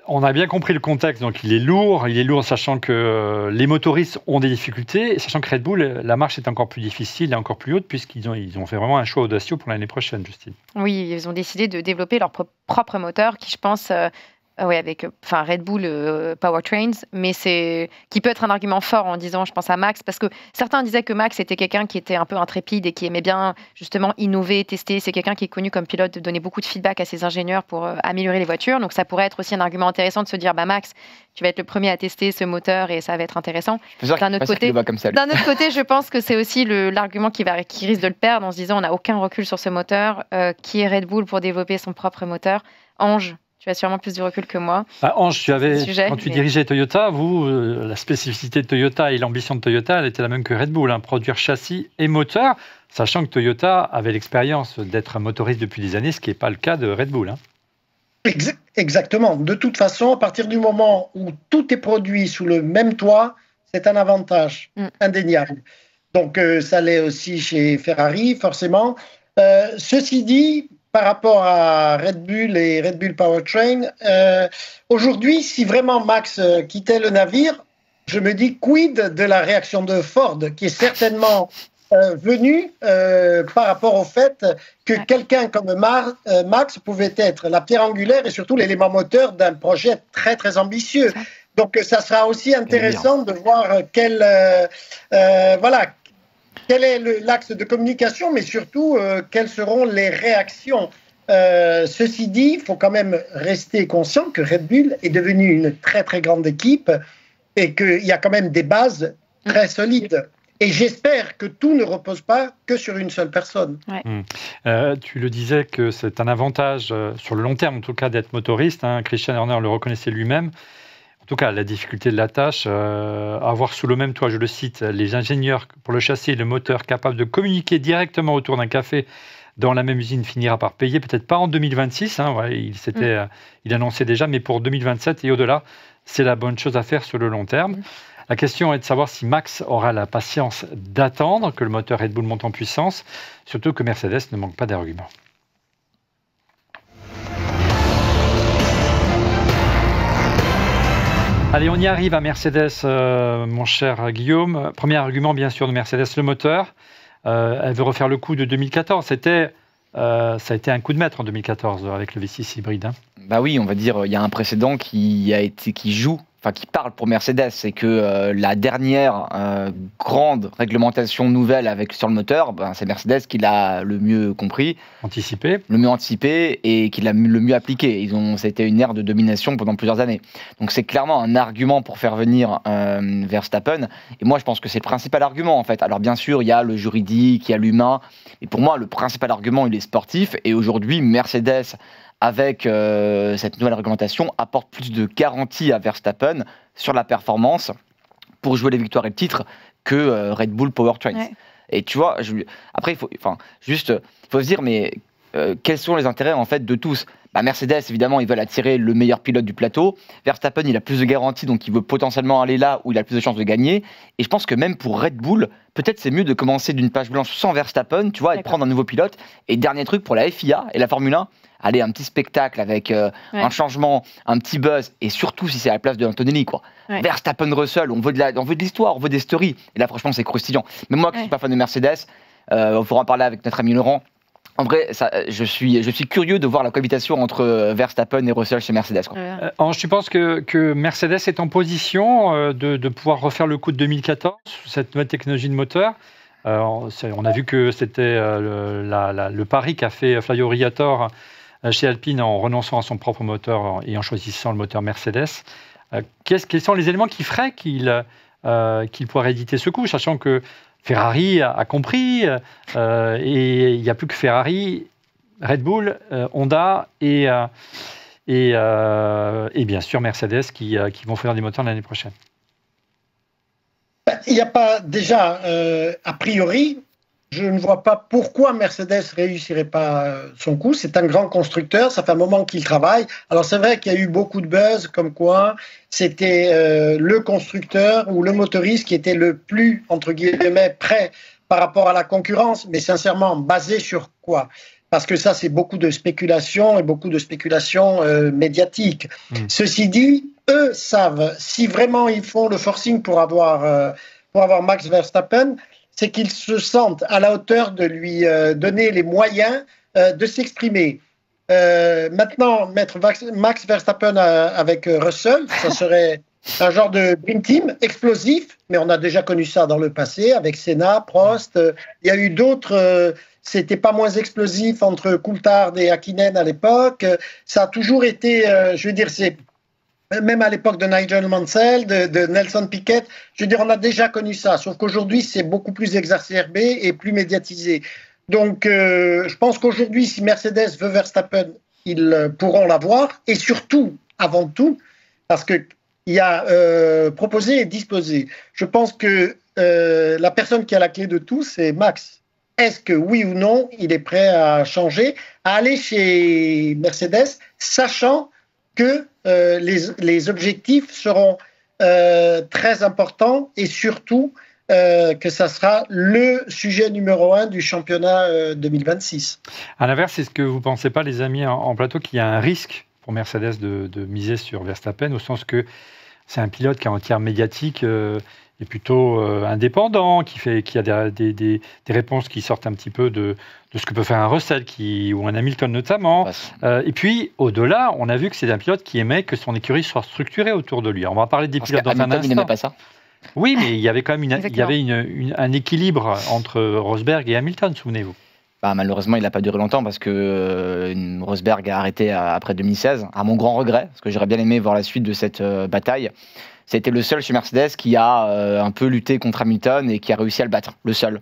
on a bien compris le contexte, donc il est lourd sachant que les motoristes ont des difficultés, et sachant que Red Bull, la marche est encore plus difficile et encore plus haute, puisqu'ils ont fait vraiment un choix audacieux pour l'année prochaine, Justine. Oui, ils ont décidé de développer leur propre moteur, qui je pense... avec Red Bull Powertrains, mais qui peut être un argument fort en disant, je pense à Max, parce que certains disaient que Max était quelqu'un qui était un peu intrépide et qui aimait bien justement innover, tester. C'est quelqu'un qui est connu comme pilote de donner beaucoup de feedback à ses ingénieurs pour améliorer les voitures. Donc ça pourrait être aussi un argument intéressant de se dire, Max, tu vas être le premier à tester ce moteur et ça va être intéressant. D'un autre côté, je pense que c'est aussi l'argument qui risque de le perdre en se disant, on n'a aucun recul sur ce moteur. Qui est Red Bull pour développer son propre moteur? Ange, tu as sûrement plus du recul que moi. Ange, quand tu dirigeais Toyota, la spécificité de Toyota et l'ambition de Toyota, elle était la même que Red Bull, produire châssis et moteur, sachant que Toyota avait l'expérience d'être motoriste depuis des années, ce qui n'est pas le cas de Red Bull. Exactement. De toute façon, à partir du moment où tout est produit sous le même toit, c'est un avantage indéniable. Donc, ça l'est aussi chez Ferrari, forcément. Ceci dit, par rapport à Red Bull et Red Bull Powertrain. Aujourd'hui, si vraiment Max quittait le navire, je me dis quid de la réaction de Ford, qui est certainement venu par rapport au fait que quelqu'un comme Max pouvait être la pierre angulaire et surtout l'élément moteur d'un projet très très ambitieux. Donc ça sera aussi intéressant de voir quel est l'axe de communication, mais surtout quelles seront les réactions. Ceci dit, il faut quand même rester conscient que Red Bull est devenu une très très grande équipe et qu'il y a quand même des bases très solides. Et j'espère que tout ne repose pas que sur une seule personne. Ouais. Tu le disais que c'est un avantage sur le long terme, en tout cas, d'être motoriste. Christian Horner le reconnaissait lui-même. En tout cas, la difficulté de la tâche, avoir sous le même toit, je le cite, les ingénieurs pour le châssis et le moteur capables de communiquer directement autour d'un café dans la même usine finira par payer, peut-être pas en 2026, il annonçait déjà, mais pour 2027 et au-delà, c'est la bonne chose à faire sur le long terme. La question est de savoir si Max aura la patience d'attendre que le moteur Red Bull monte en puissance, surtout que Mercedes ne manque pas d'arguments. Allez, on y arrive à Mercedes, mon cher Guillaume. Premier argument, bien sûr, de Mercedes, le moteur. Elle veut refaire le coup de 2014. Ça a été un coup de maître en 2014 avec le V6 hybride. Bah oui, on va dire, il y a un précédent qui parle pour Mercedes, c'est que la dernière grande réglementation nouvelle sur le moteur, c'est Mercedes qui l'a le mieux compris, le mieux anticipé et qui l'a le mieux appliqué. C'était une ère de domination pendant plusieurs années. Donc c'est clairement un argument pour faire venir Verstappen. Et moi, je pense que c'est le principal argument en fait. Alors bien sûr, il y a le juridique, il y a l'humain. Et pour moi, le principal argument, il est sportif. Et aujourd'hui, Mercedes, avec cette nouvelle réglementation, apporte plus de garanties à Verstappen sur la performance pour jouer les victoires et le titre que Red Bull Powertrain. Ouais. Et tu vois, après, il faut se dire, mais quels sont les intérêts en fait de tous ? Mercedes, évidemment, ils veulent attirer le meilleur pilote du plateau. Verstappen, il a plus de garanties, donc il veut potentiellement aller là où il a le plus de chances de gagner. Et je pense que même pour Red Bull, peut-être c'est mieux de commencer d'une page blanche sans Verstappen, tu vois, et de prendre un nouveau pilote. Et dernier truc pour la FIA et la Formule 1, allez, un petit spectacle avec un changement, un petit buzz, et surtout si c'est à la place de Antonelli, quoi. Ouais. Verstappen, Russell, on veut de l'histoire, on veut des stories. Et là, franchement, c'est croustillant. Mais moi, qui ne suis pas fan de Mercedes, il faudra en parler avec notre ami Laurent. En vrai, je suis curieux de voir la cohabitation entre Verstappen et Russell chez Mercedes. Tu penses que Mercedes est en position de pouvoir refaire le coup de 2014, cette nouvelle technologie de moteur ? On a vu que c'était le pari qu'a fait Flavio Briatore chez Alpine en renonçant à son propre moteur et en choisissant le moteur Mercedes. Quels sont les éléments qui feraient qu'il pourrait éditer ce coup, sachant que Ferrari a compris, et il n'y a plus que Ferrari, Red Bull, Honda et bien sûr Mercedes qui vont faire des moteurs l'année prochaine. Il n'y a pas déjà, a priori, je ne vois pas pourquoi Mercedes ne réussirait pas son coup. C'est un grand constructeur, ça fait un moment qu'il travaille. Alors c'est vrai qu'il y a eu beaucoup de buzz, comme quoi c'était le constructeur ou le motoriste qui était le plus, entre guillemets, prêt par rapport à la concurrence, mais sincèrement, basé sur quoi ? Parce que ça, c'est beaucoup de spéculation et beaucoup de spéculation médiatique. Ceci dit, eux savent, si vraiment ils font le forcing pour avoir Max Verstappen, c'est qu'ils se sentent à la hauteur de lui donner les moyens de s'exprimer. Maintenant, mettre Max Verstappen avec Russell, ça serait un genre de Dream Team explosif, mais on a déjà connu ça dans le passé avec Senna, Prost. Il y a eu d'autres, c'était pas moins explosif entre Coulthard et Häkkinen à l'époque. Ça a toujours été, je veux dire, c'est même à l'époque de Nigel Mansell, de Nelson Piquet, je veux dire, on a déjà connu ça, sauf qu'aujourd'hui, c'est beaucoup plus exacerbé et plus médiatisé. Donc, je pense qu'aujourd'hui, si Mercedes veut Verstappen, ils pourront l'avoir, et surtout, avant tout, parce qu'il y a proposé et disposé. Je pense que la personne qui a la clé de tout, c'est Max. Est-ce que, oui ou non, il est prêt à changer, à aller chez Mercedes, sachant que les objectifs seront très importants et surtout que ça sera le sujet numéro 1 du championnat 2026. À l'inverse, est-ce que vous ne pensez pas, les amis, en plateau, qu'il y a un risque pour Mercedes de miser sur Verstappen, au sens que c'est un pilote qui est en tiers médiatique et plutôt indépendant, qui a des réponses qui sortent un petit peu de ce que peut faire un Russell ou un Hamilton notamment. Et puis, au-delà, on a vu que c'est un pilote qui aimait que son écurie soit structurée autour de lui. Alors, on va parler des pilotes dans un instant. Il n'aimait pas ça. Oui, mais il y avait quand même un équilibre entre Rosberg et Hamilton, souvenez-vous. Malheureusement, il n'a pas duré longtemps parce que Rosberg a arrêté après 2016, à mon grand regret, parce que j'aurais bien aimé voir la suite de cette bataille. C'était le seul chez Mercedes qui a un peu lutté contre Hamilton et qui a réussi à le battre, le seul.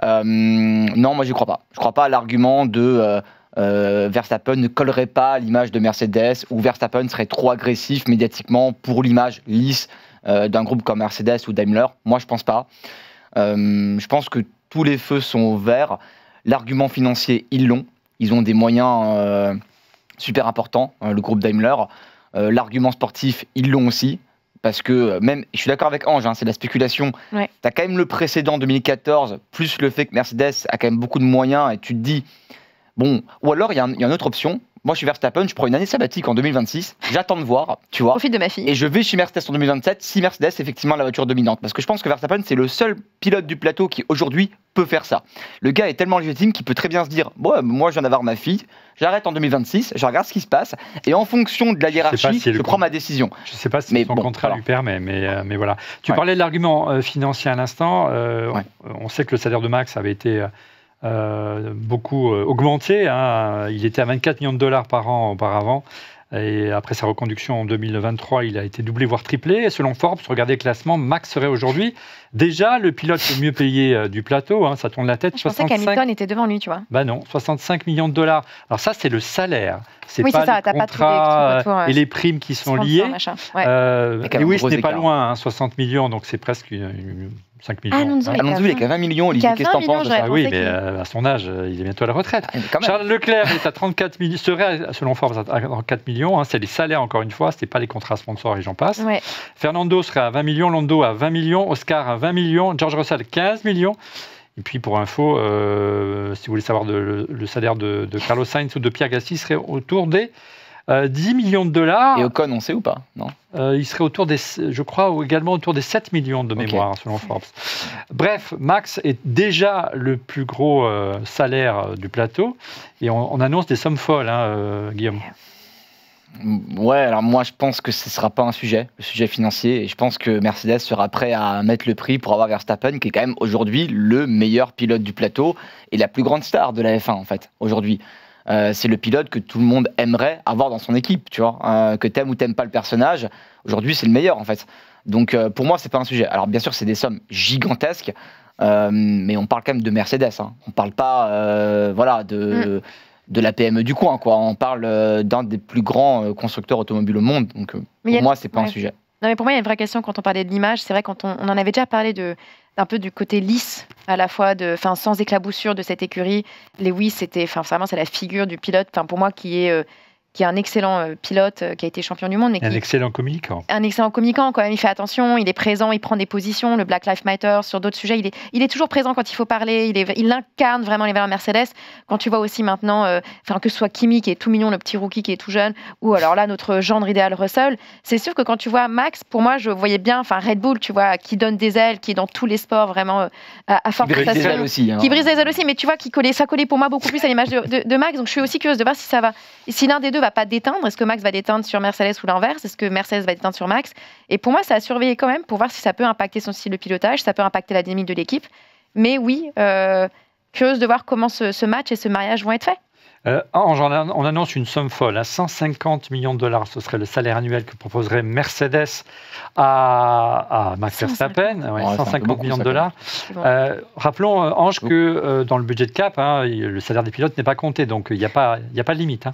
Non, moi, j'y crois pas. Je ne crois pas à l'argument de Verstappen ne collerait pas à l'image de Mercedes ou Verstappen serait trop agressif médiatiquement pour l'image lisse d'un groupe comme Mercedes ou Daimler. Moi, je pense pas. Je pense que tous les feux sont verts. L'argument financier, ils l'ont. Ils ont des moyens super importants, le groupe Daimler. L'argument sportif, ils l'ont aussi. Parce que même, je suis d'accord avec Ange, c'est de la spéculation. Ouais. Tu as quand même le précédent 2014, plus le fait que Mercedes a quand même beaucoup de moyens et tu te dis, bon, ou alors il y a une autre option. Moi, je suis Verstappen, je prends une année sabbatique en 2026. J'attends de voir, tu vois. Profite de ma fille. Et je vais chez Mercedes en 2027 si Mercedes est effectivement la voiture dominante. Parce que je pense que Verstappen, c'est le seul pilote du plateau qui, aujourd'hui, peut faire ça. Le gars est tellement légitime qu'il peut très bien se dire, bon, moi, je viens d'avoir ma fille, j'arrête en 2026, je regarde ce qui se passe, et en fonction de la hiérarchie, je prends ma décision. Je ne sais pas si son contrat lui permet, mais voilà. Tu parlais de l'argument financier à l'instant. On sait que le salaire de Max avait été... beaucoup augmenté. Il était à 24 millions de dollars par an auparavant. Et après sa reconduction en 2023, il a été doublé, voire triplé. Et selon Forbes, regardez le classement, Max serait aujourd'hui déjà le pilote le mieux payé du plateau. Ça tourne la tête. Je pensais qu'Hamilton était devant lui, tu vois. Non, 65 millions de dollars. Alors ça, c'est le salaire. C'est pas les contrats et les primes qui sont liées. Lewis n'est pas loin, 60 millions, donc c'est presque 5 millions. Alonso, il est qu'à 20 millions. Olivier, qu'est-ce que t'en penses? Oui, mais à son âge, il est bientôt à la retraite. Charles Leclerc est à 34 millions, serait, selon Forbes, à 34 millions. C'est les salaires, encore une fois, ce n'est pas les contrats sponsors et j'en passe. Ouais. Fernando serait à 20 millions, Lando à 20 millions, Oscar à 20 millions, George Russell 15 millions. Et puis, pour info, si vous voulez savoir le salaire de Carlos Sainz ou de Pierre Gasly, serait autour des 10 millions de dollars. Et Ocon, on sait ou pas? Non. Il serait autour des, je crois, également autour des 7 millions de mémoire, selon Forbes. Bref, Max est déjà le plus gros salaire du plateau. Et on annonce des sommes folles, Guillaume. Ouais, alors moi je pense que ce ne sera pas un sujet, le sujet financier, et je pense que Mercedes sera prêt à mettre le prix pour avoir Verstappen, qui est quand même aujourd'hui le meilleur pilote du plateau et la plus grande star de la F1 en fait, aujourd'hui. C'est le pilote que tout le monde aimerait avoir dans son équipe, tu vois, que t'aimes ou t'aimes pas le personnage, aujourd'hui c'est le meilleur en fait. Donc pour moi c'est pas un sujet. Alors bien sûr c'est des sommes gigantesques, mais on parle quand même de Mercedes, on parle pas de la PME du coin, quoi. On parle d'un des plus grands constructeurs automobiles au monde, donc pour moi c'est pas un sujet. Non, mais pour moi il y a une vraie question quand on parlait de l'image, c'est vrai quand on en avait déjà parlé un peu du côté lisse, à la fois sans éclaboussure de cette écurie. Lewis, vraiment c'est la figure du pilote, pour moi qui est un excellent pilote, qui a été champion du monde. Mais un excellent communicant. Un excellent communicant, quand même. Il fait attention, il est présent, il prend des positions. Le Black Lives Matter, sur d'autres sujets, il est toujours présent quand il faut parler. Il incarne vraiment les valeurs Mercedes. Quand tu vois aussi maintenant, que ce soit Kimi, qui est tout mignon, le petit rookie qui est tout jeune, ou alors là, notre gendre idéal Russell, c'est sûr que quand tu vois Max, pour moi, je voyais bien, Red Bull, tu vois, qui donne des ailes, qui est dans tous les sports, vraiment, à forte prestation. Qui brise des ailes aussi. Qui brise des ailes aussi, mais tu vois, ça collait pour moi beaucoup plus à l'image de Max. Donc je suis aussi curieuse de voir si ça va. Si l'un des deux va pas déteindre, est-ce que Max va déteindre sur Mercedes ou l'inverse? Est-ce que Mercedes va déteindre sur Max? Et pour moi, ça a surveillé quand même pour voir si ça peut impacter son style de pilotage, ça peut impacter la dynamique de l'équipe. Mais oui, curieuse de voir comment ce match et ce mariage vont être faits. On annonce une somme folle, 150 millions de dollars, ce serait le salaire annuel que proposerait Mercedes à Max Verstappen, 150 millions de dollars. Rappelons, Ange, que dans le budget de cap, le salaire des pilotes n'est pas compté, donc il n'y a pas de limite.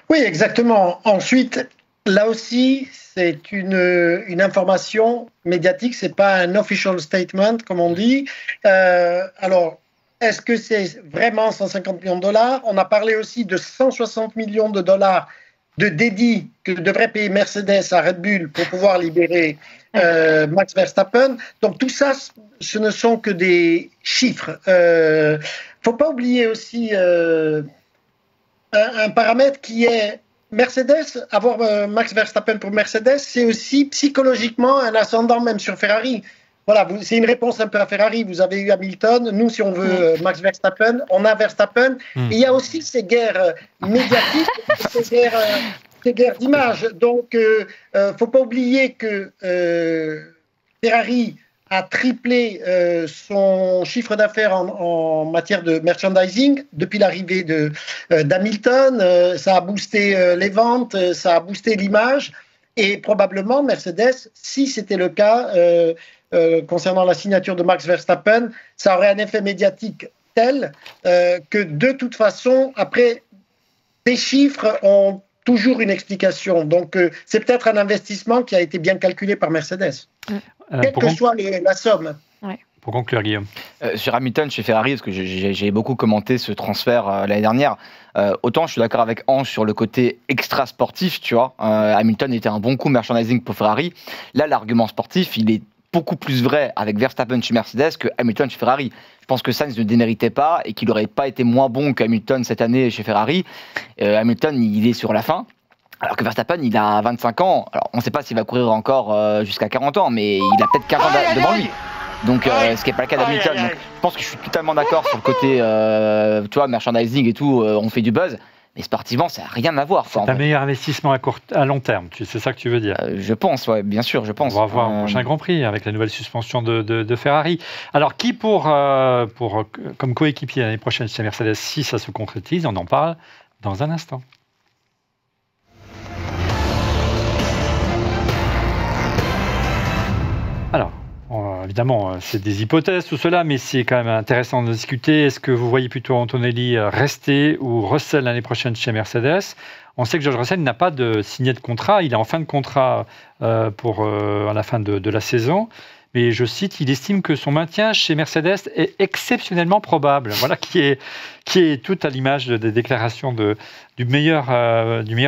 Oui, exactement. Ensuite, là aussi, c'est une information médiatique, c'est pas un official statement, comme on dit. Alors, est-ce que c'est vraiment 150 millions de dollars? On a parlé aussi de 160 millions de dollars de dédits que devrait payer Mercedes à Red Bull pour pouvoir libérer Max Verstappen. Donc tout ça, ce ne sont que des chiffres. Faut pas oublier aussi un paramètre qui est Mercedes. Avoir Max Verstappen pour Mercedes, c'est aussi psychologiquement un ascendant même sur Ferrari. Voilà, c'est une réponse un peu à Ferrari. Vous avez eu Hamilton. Nous, si on veut Max Verstappen, on a Verstappen. Et il y a aussi ces guerres médiatiques, ces guerres d'image. Donc, faut pas oublier que Ferrari a triplé son chiffre d'affaires en matière de merchandising depuis l'arrivée d'Hamilton. Ça a boosté les ventes, ça a boosté l'image. Et probablement, Mercedes, si c'était le cas, concernant la signature de Max Verstappen, ça aurait un effet médiatique tel que de toute façon, après, des chiffres ont toujours une explication. Donc, c'est peut-être un investissement qui a été bien calculé par Mercedes, quelle que soit la somme. Pour conclure, Guillaume. Sur Hamilton chez Ferrari, parce que j'ai beaucoup commenté ce transfert l'année dernière, autant je suis d'accord avec Ange sur le côté extra-sportif, tu vois. Hamilton était un bon coup merchandising pour Ferrari. Là, l'argument sportif, il est beaucoup plus vrai avec Verstappen chez Mercedes que Hamilton chez Ferrari. Je pense que Sainz ne déméritait pas et qu'il n'aurait pas été moins bon qu'Hamilton cette année chez Ferrari. Hamilton, il est sur la fin. Alors que Verstappen, il a 25 ans. Alors, on ne sait pas s'il va courir encore jusqu'à 40 ans, mais il a peut-être 40 ans devant lui. Donc, ce qui n'est pas le cas d'Hamilton. Donc, je pense que je suis totalement d'accord sur le côté, tu vois, merchandising et tout, on fait du buzz. Mais sportivement, ça n'a rien à voir. C'est un meilleur investissement à long terme, c'est ça que tu veux dire? Je pense, ouais, bien sûr, je pense. On va voir un prochain Grand Prix avec la nouvelle suspension de Ferrari. Alors, qui comme coéquipier l'année prochaine chez Mercedes, si ça se concrétise, on en parle dans un instant. Alors, évidemment, c'est des hypothèses, tout cela, mais c'est quand même intéressant de discuter. Est-ce que vous voyez plutôt Antonelli rester ou Russell l'année prochaine chez Mercedes? On sait que George Russell n'a pas signé de contrat. Il est en fin de contrat à la fin de la saison. Mais je cite, il estime que son maintien chez Mercedes est exceptionnellement probable. Voilà qui est tout à l'image des déclarations du meilleur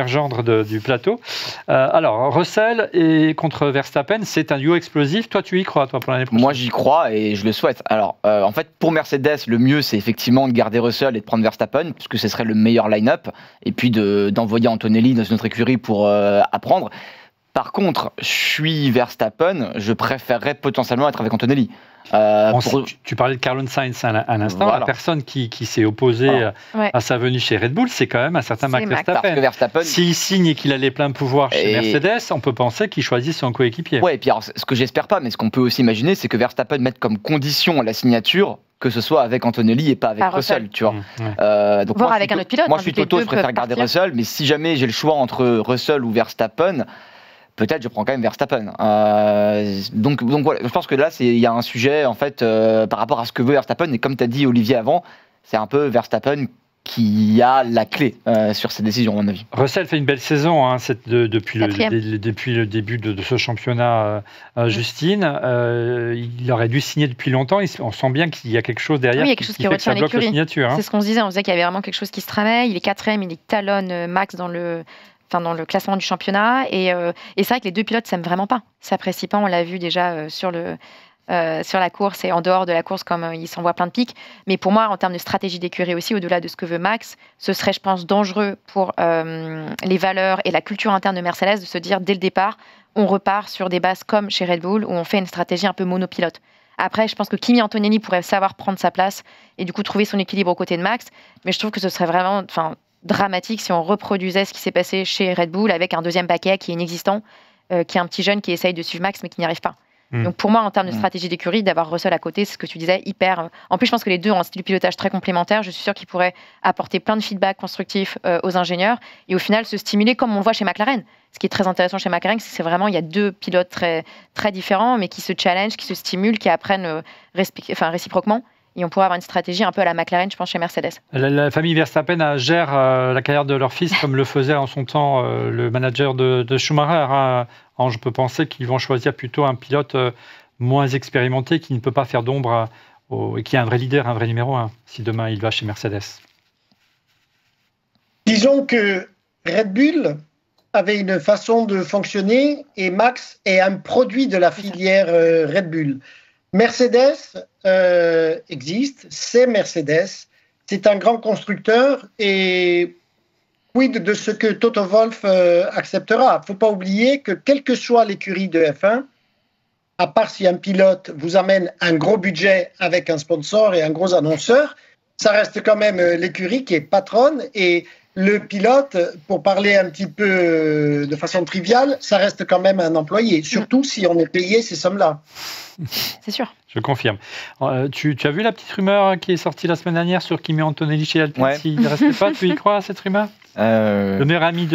gendre du plateau. Alors, Russell et contre Verstappen, c'est un duo explosif. Toi, tu y crois, toi, pour l'année prochaine? Moi, j'y crois et je le souhaite. Alors, en fait, pour Mercedes, le mieux, c'est effectivement de garder Russell et de prendre Verstappen, puisque ce serait le meilleur line-up, et puis d'envoyer Antonelli dans une autre écurie pour apprendre. Par contre, je suis Verstappen, je préférerais potentiellement être avec Antonelli. Tu parlais de Carlos Sainz à l'instant. Voilà. La personne qui s'est opposée à sa venue chez Red Bull, c'est quand même un certain Max Verstappen. S'il signe et qu'il a les pleins pouvoirs chez Mercedes, on peut penser qu'il choisit son coéquipier. Ouais, et puis alors, ce que j'espère pas, mais ce qu'on peut aussi imaginer, c'est que Verstappen mette comme condition la signature que ce soit avec Antonelli et pas avec Russell, tu vois. Donc voir avec un autre pilote. Moi, je suis Toto, je préfère garder Russell, mais si jamais j'ai le choix entre Russell ou Verstappen, peut-être je prends quand même Verstappen. Donc voilà, je pense que là, il y a un sujet, en fait, par rapport à ce que veut Verstappen, et comme tu as dit, Olivier, avant, c'est un peu Verstappen qui a la clé sur cette décision, à mon avis. Russell fait une belle saison depuis le début de ce championnat, Justine. Il aurait dû signer depuis longtemps. On sent bien qu'il y a quelque chose derrière qui fait que ça bloque la signature. C'est ce qu'on se disait, on disait qu'il y avait vraiment quelque chose qui se tramait. Il est 4e, il talonne Max dans le classement du championnat. Et c'est vrai que les deux pilotes ne s'aiment vraiment pas. S'apprécient pas, on l'a vu déjà sur la course et en dehors de la course, comme il s'envoie plein de pics. Mais pour moi, en termes de stratégie d'écurie aussi, au-delà de ce que veut Max, ce serait, je pense, dangereux pour les valeurs et la culture interne de Mercedes de se dire, dès le départ, on repart sur des bases comme chez Red Bull, où on fait une stratégie un peu monopilote. Après, je pense que Kimi Antonelli pourrait savoir prendre sa place et du coup trouver son équilibre aux côtés de Max. Mais je trouve que ce serait vraiment dramatique si on reproduisait ce qui s'est passé chez Red Bull avec un deuxième paquet qui est inexistant, qui est un petit jeune qui essaye de suivre Max mais qui n'y arrive pas. Donc pour moi, en termes de stratégie d'écurie, d'avoir Russell à côté, c'est ce que tu disais, hyper... En plus, je pense que les deux ont un style de pilotage très complémentaire. Je suis sûre qu'ils pourraient apporter plein de feedback constructifs aux ingénieurs et au final se stimuler comme on le voit chez McLaren. Ce qui est très intéressant chez McLaren, c'est vraiment il y a deux pilotes très, très différents, mais qui se challengent, qui se stimulent, qui apprennent réciproquement. Et on pourrait avoir une stratégie un peu à la McLaren, je pense, chez Mercedes. La famille Verstappen gère la carrière de leur fils comme le faisait en son temps le manager de Schumacher. Je peux penser qu'ils vont choisir plutôt un pilote moins expérimenté qui ne peut pas faire d'ombre et qui est un vrai leader, un vrai numéro 1, si demain il va chez Mercedes. Disons que Red Bull avait une façon de fonctionner et Max est un produit de la filière Red Bull. Mercedes existe, c'est Mercedes, c'est un grand constructeur et quid de ce que Toto Wolff acceptera. Il ne faut pas oublier que quelle que soit l'écurie de F1, à part si un pilote vous amène un gros budget avec un sponsor et un gros annonceur, ça reste quand même l'écurie qui est patronne et le pilote, pour parler un petit peu de façon triviale, ça reste quand même un employé, surtout si on est payé ces sommes-là. C'est sûr. Je confirme. Tu as vu la petite rumeur qui est sortie la semaine dernière sur Kimi Antonelli chez Alpine? Ouais. S'il ne restait pas, tu y crois à cette rumeur? Le meilleur ami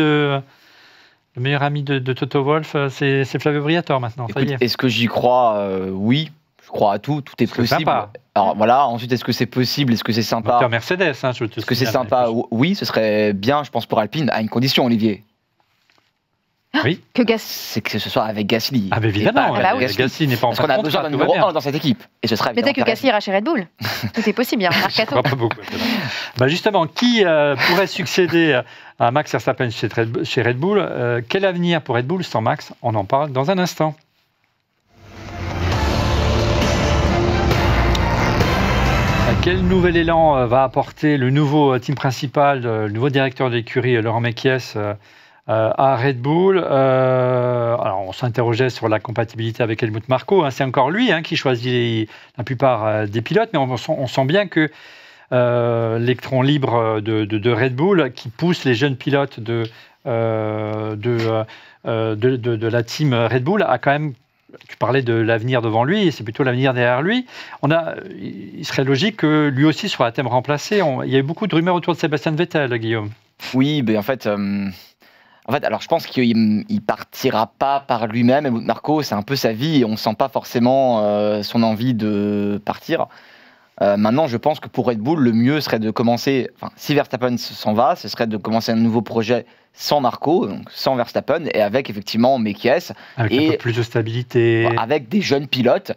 de Toto Wolff, c'est Flavio Briatore maintenant. Ça y Écoute, est. est-ce que j'y crois? Oui, je crois à tout est C'est possible. sympa. Alors voilà, ensuite, est-ce que c'est possible? Est-ce que c'est sympa? Moteur Mercedes, hein, je te Est-ce que c'est signale. sympa? Oui, ce serait bien, je pense, pour Alpine, à une condition, Olivier. Oui. Que Gasly. C'est que ce soit avec Gasly. Ah, mais évidemment, Et pas Ah bah avec oui. Gasly. Gasly n'est pas en Parce qu'on a besoin d'un numéro 1 dans cette équipe. Et ce sera Peut-être que évidemment Gasly ira chez Red Bull. Tout est possible, il y a un Je mercato. crois pas beaucoup. Bah justement, qui pourrait succéder à Max Verstappen chez Red Bull? Quel avenir pour Red Bull sans Max? On en parle dans un instant. Quel nouvel élan va apporter le nouveau team principal, le nouveau directeur de l'écurie, Laurent Mekies, à Red Bull? Alors, on s'interrogeait sur la compatibilité avec Helmut Marko. Hein, c'est encore lui qui choisit la plupart des pilotes, mais on sent bien que l'électron libre de Red Bull, qui pousse les jeunes pilotes de la team Red Bull, a quand même. Tu parlais de l'avenir devant lui, et c'est plutôt l'avenir derrière lui. Il serait logique que lui aussi soit à thème remplacé. Il y a eu beaucoup de rumeurs autour de Sébastien Vettel, Guillaume. Oui, mais en fait, alors je pense qu'il partira pas par lui-même. Helmut Marko, c'est un peu sa vie et on sent pas forcément son envie de partir. Maintenant, je pense que pour Red Bull, le mieux serait de commencer, si Verstappen s'en va, ce serait de commencer un nouveau projet sans Marko, donc sans Verstappen, et avec effectivement Mekies. Avec et un peu plus de stabilité. Avec des jeunes pilotes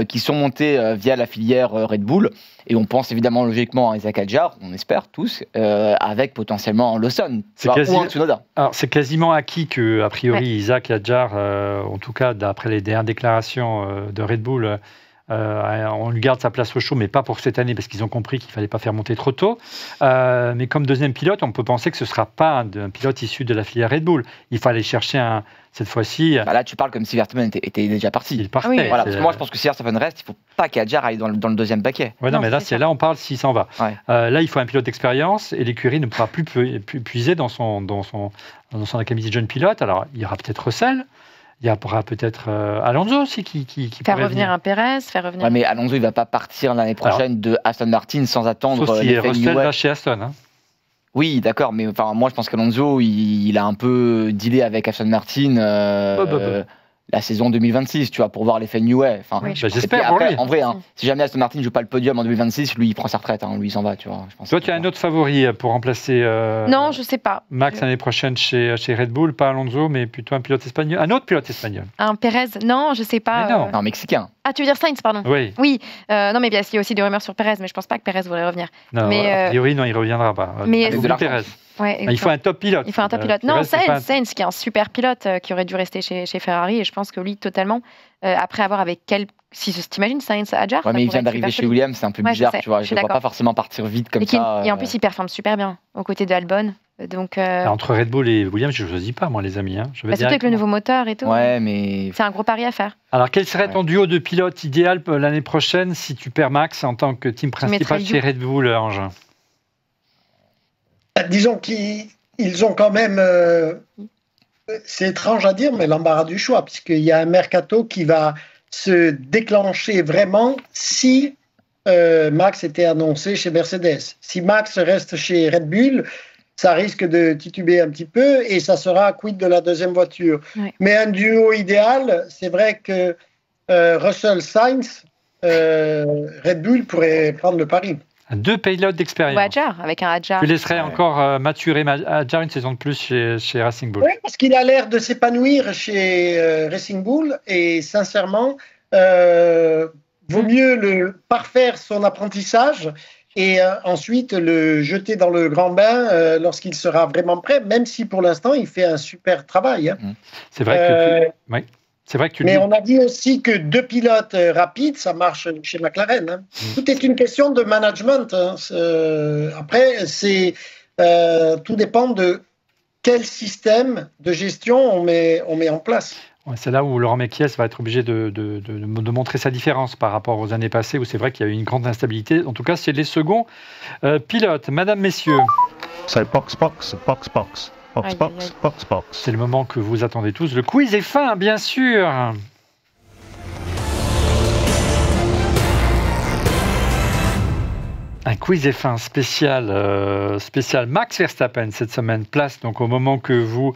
qui sont montés via la filière Red Bull. Et on pense évidemment logiquement à Isaac Hadjar, on espère tous, avec potentiellement Lawson ou un Tsunoda. Alors, c'est quasiment acquis que, a priori, Ouais. Isaac Hadjar, en tout cas d'après les dernières déclarations de Red Bull, on lui garde sa place au show, mais pas pour cette année, parce qu'ils ont compris qu'il ne fallait pas faire monter trop tôt. Mais comme deuxième pilote, on peut penser que ce ne sera pas un pilote issu de la filière Red Bull. Il fallait chercher cette fois-ci. Là, tu parles comme si Verstappen était déjà parti. Il partait. Ah oui. Voilà, parce que moi, je pense que si Verstappen reste, il ne faut pas qu'Hadjar aille dans le deuxième paquet. Ouais, non, Non, mais là, c'est sûr. là, on parle s'il s'en va. Ouais. Là, il faut un pilote d'expérience et l'écurie ne pourra plus puiser dans son académie de jeune pilote. Alors, il y aura peut-être Russell, il y aura peut-être Alonso aussi qui Faire pourrait revenir venir. un Pérez, faire revenir. Ouais, mais Alonso, il ne va pas partir l'année prochaine de Aston Martin sans attendre Sauf si l'effet Russell Newey. va chez Aston. Hein. Oui, d'accord, mais moi, je pense qu'Alonso, il a un peu dealé avec Aston Martin la saison 2026, tu vois, pour voir l'effet Newey. Oui, Bah, j'espère Et puis pour après, lui. en vrai, Aussi. si jamais Aston Martin ne joue pas le podium en 2026, lui, il prend sa retraite. Lui, il s'en va, tu vois. Je pense. Toi, tu as un autre favori pour remplacer Non, je sais pas. Max l'année prochaine chez Red Bull, pas Alonso, mais plutôt un pilote espagnol. Un autre pilote espagnol. Un Pérez, non, je sais pas. Mais non. Non, mexicain. Ah, tu veux dire Sainz, pardon. Oui. Oui, non, mais bien, il y a aussi des rumeurs sur Pérez, mais je pense pas que Pérez voudrait revenir. Non, Mais, a priori, non, il ne reviendra pas. mais- Avec de l'argent. Pérez. Ouais, Il faut un top pilote. Il faut un top pilote. Pérez, Non, c'est pas un- Sainz, qui est un super pilote, qui aurait dû rester chez Ferrari, et je pense que lui, totalement, après avoir avec quel. Si t'imagines Sainz Hadjar, Ouais, ça mais il pourrait vient être d'arriver super chez solide. Williams, c'est un peu Ouais, je bizarre, sais, tu vois. je Je suis ne vois pas d'accord. forcément partir vite comme Et, ça. et en plus, il performe super bien aux côtés d'Albon. Donc, Entre Red Bull et Williams, je ne choisis pas, moi, les amis. Je vais surtout avec le nouveau moteur et tout. Ouais, mais. C'est un gros pari à faire. Alors, quel serait ton duo de pilotes idéal l'année prochaine si tu perds Max en tant que team principal mettrais chez Red Bull, Ange? Disons qu'ils ont quand même, c'est étrange à dire, mais l'embarras du choix, puisqu'il y a un mercato qui va se déclencher vraiment si Max était annoncé chez Mercedes. Si Max reste chez Red Bull, ça risque de tituber un petit peu et ça sera quid de la deuxième voiture. Ouais. Mais un duo idéal, c'est vrai que Russell Sainz, Red Bull pourrait prendre le pari. Deux pilotes Ou d'expérience. Hadjar, avec un Hadjar. Tu laisserais Ouais. encore maturer Hadjar une saison de plus chez Racing Bull. Oui, parce qu'il a l'air de s'épanouir chez Racing Bull et sincèrement, vaut mieux le parfaire son apprentissage et ensuite le jeter dans le grand bain lorsqu'il sera vraiment prêt, même si pour l'instant il fait un super travail. Hein. C'est vrai que oui. C'est vrai que mais on a dit aussi que 2 pilotes rapides, ça marche chez McLaren. Hein. Tout est une question de management. Hein. Après, tout dépend de quel système de gestion on met en place. Ouais, c'est là où Laurent Mekies va être obligé de montrer sa différence par rapport aux années passées, où c'est vrai qu'il y a eu une grande instabilité. En tout cas, c'est les seconds pilotes. Madame, messieurs. So box, box, box, box. Box, Aïe, box, aïe, aïe. box, box. C'est le moment que vous attendez tous. Le quiz est fin, bien sûr. Un quiz est fin spécial Max Verstappen cette semaine. Place donc au moment que vous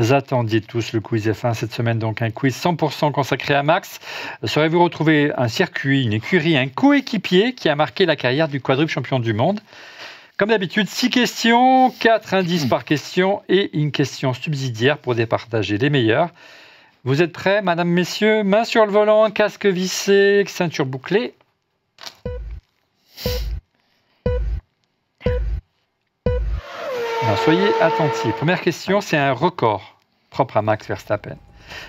attendiez tous. Le quiz est fin cette semaine, donc un quiz 100% consacré à Max. Saurez-vous retrouver un circuit, une écurie, un coéquipier qui a marqué la carrière du quadruple champion du monde? Comme d'habitude, 6 questions, 4 indices par question et une question subsidiaire pour départager les meilleurs. Vous êtes prêts, madame, messieurs? Main sur le volant, casque vissé, ceinture bouclée. Alors, soyez attentifs. Première question, c'est un record propre à Max Verstappen.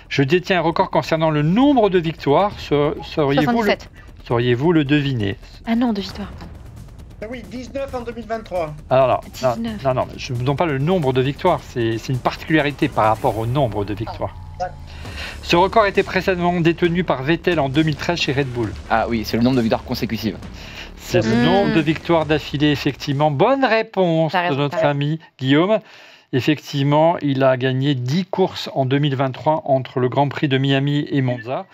Je détiens un record concernant le nombre de victoires. Sauriez-vous le deviner? Ah non, de victoire. Oui, 19 en 2023. Alors, 19. non, je ne vous donne pas le nombre de victoires, c'est une particularité par rapport au nombre de victoires. Ce record était précédemment détenu par Vettel en 2013 chez Red Bull. Ah oui, c'est le nombre de victoires consécutives. C'est le nombre de victoires d'affilée, effectivement. Bonne réponse de notre ami Guillaume. Effectivement, il a gagné 10 courses en 2023 entre le Grand Prix de Miami et Monza.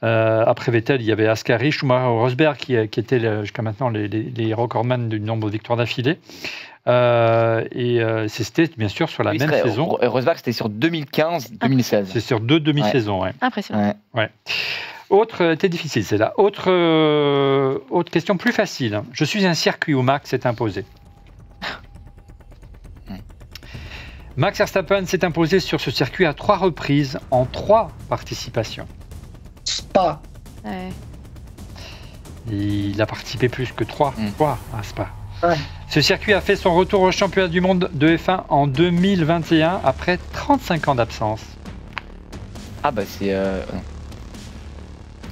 Après Vettel, il y avait Ascari, Schumacher, Rosberg qui étaient jusqu'à maintenant les recordman du nombre de victoires d'affilée. C'était bien sûr sur la même saison. Rosberg, c'était sur 2015-2016. C'est sur 2 demi-saisons. Ouais. Impressionnant. Ouais. Autre, c'était difficile, c'est là. Autre question plus facile. Je suis un circuit où Max s'est imposé. Max Verstappen s'est imposé sur ce circuit à 3 reprises en 3 participations. Spa. Ouais. Il a participé plus que 3 fois à Spa. Ouais. Ce circuit a fait son retour au championnat du monde de F1 en 2021 après 35 ans d'absence. Ah bah c'est...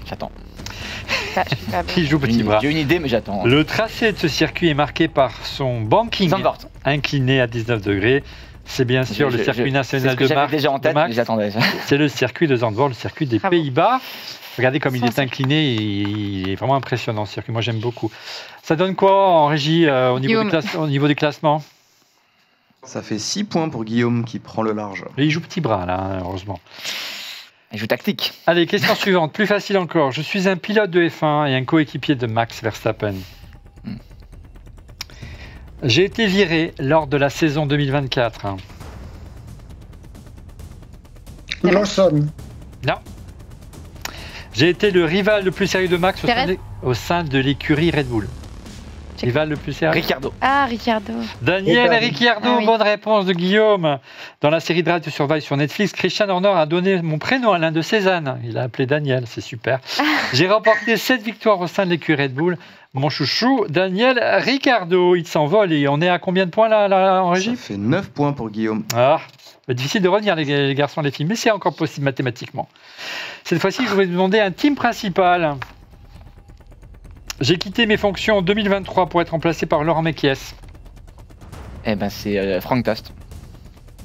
J'attends. Il joue petit bras. J'ai une idée mais j'attends. Le tracé de ce circuit est marqué par son banking incliné à 19 degrés. C'est bien sûr le circuit national de Max. Déjà en tête, mais j'attendais. C'est le circuit de Zandvoort, le circuit des Pays-Bas. Regardez comme il est incliné, il est vraiment impressionnant ce circuit. Moi j'aime beaucoup. Ça donne quoi en régie au niveau des classements? Ça fait 6 points pour Guillaume qui prend le large. Et il joue petit bras là, heureusement. Il joue tactique. Allez, question suivante, plus facile encore. Je suis un pilote de F1 et un coéquipier de Max Verstappen. J'ai été viré lors de la saison 2024. Lawson. Non. J'ai été le rival le plus sérieux de Max au sein de l'écurie Red Bull. Rival le plus sérieux. Ricciardo. Ah, Ricciardo. Daniel Ricciardo, Ah oui. bonne réponse de Guillaume. Dans la série Drive to Survive sur Netflix, Christian Horner a donné mon prénom à l'un de ses ânes. Il a appelé Daniel, c'est super. J'ai remporté 7 victoires au sein de l'écurie Red Bull. Mon chouchou, Daniel Ricciardo, il s'envole et on est à combien de points là en régie? Ça fait 9 points pour Guillaume. Ah, difficile de revenir les garçons et les filles, mais c'est encore possible mathématiquement. Cette fois-ci, je vais vous demander un team principal. J'ai quitté mes fonctions en 2023 pour être remplacé par Laurent Mekies. Eh ben c'est Frank Tost.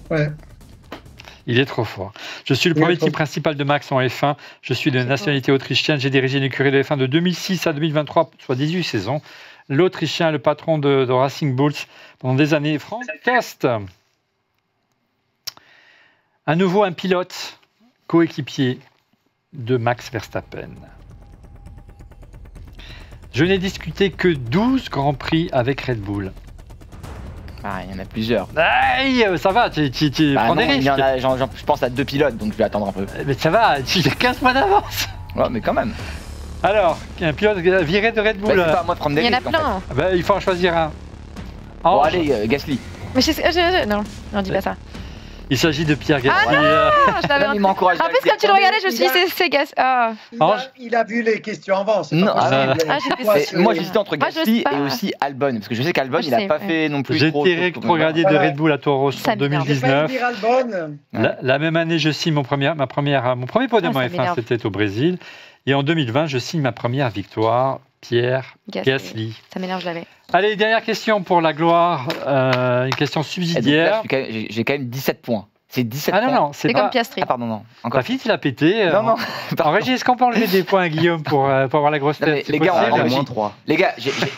Ouais. Il est trop fort. Je suis le premier team principal de Max en F1. Je suis de nationalité autrichienne. J'ai dirigé l'écurie de F1 de 2006 à 2023, soit 18 saisons. L'Autrichien, le patron de Racing Bulls pendant des années. Frank Tost. À nouveau un pilote coéquipier de Max Verstappen. Je n'ai discuté que 12 Grands Prix avec Red Bull. Ah, il y en a plusieurs. Aïe, ça va, tu prends des risques. Je pense à 2 pilotes, donc je vais attendre un peu. Mais ça va, tu as 15 points d'avance. Ouais, mais quand même. Alors, un pilote viré de Red Bull. C'est pas à moi de prendre des Il y en a risques. plein. En Bah, il faut en choisir un. fait. Bon, allez, Gasly. Mais non, dis pas ça. Il s'agit de Pierre Gasly. Je l'avais Il m'encourage. En plus, quand tu le regardais, je me suis dit, c'est Gasly. Ah. Il a vu les questions avant. C'est Non, pas possible. j'étais Moi, j'hésitais entre Moi, j'ose Gasly pas. et aussi Albon. Parce que je sais qu'Albon, Je il n'a sais, pas ouais. fait non plus J'ai trop. été rétrogradé de Red Bull à Toro Rosso Ça en m'énerve. J'ai failli 2019. dire Albon. La même année, je signe mon premier podium Ah, en ça F1, m'énerve. c'était au Brésil. Et en 2020, je signe ma première victoire, Pierre Gasly. Ça m'énerve, je l'avais. Allez, dernière question pour la gloire, une question Et donc là, subsidiaire. j'ai quand même 17 points. C'est 17 Ah points. non, c'est C'est pas... comme Piastri. Ah, pardon, non. Encore. Rafit, il a pété. Non, non. En régie, est-ce qu'on peut enlever des points à Guillaume pour avoir la grosse Non, mais tête? C'est les gars, possible on Allez, va- moins 3. Les gars,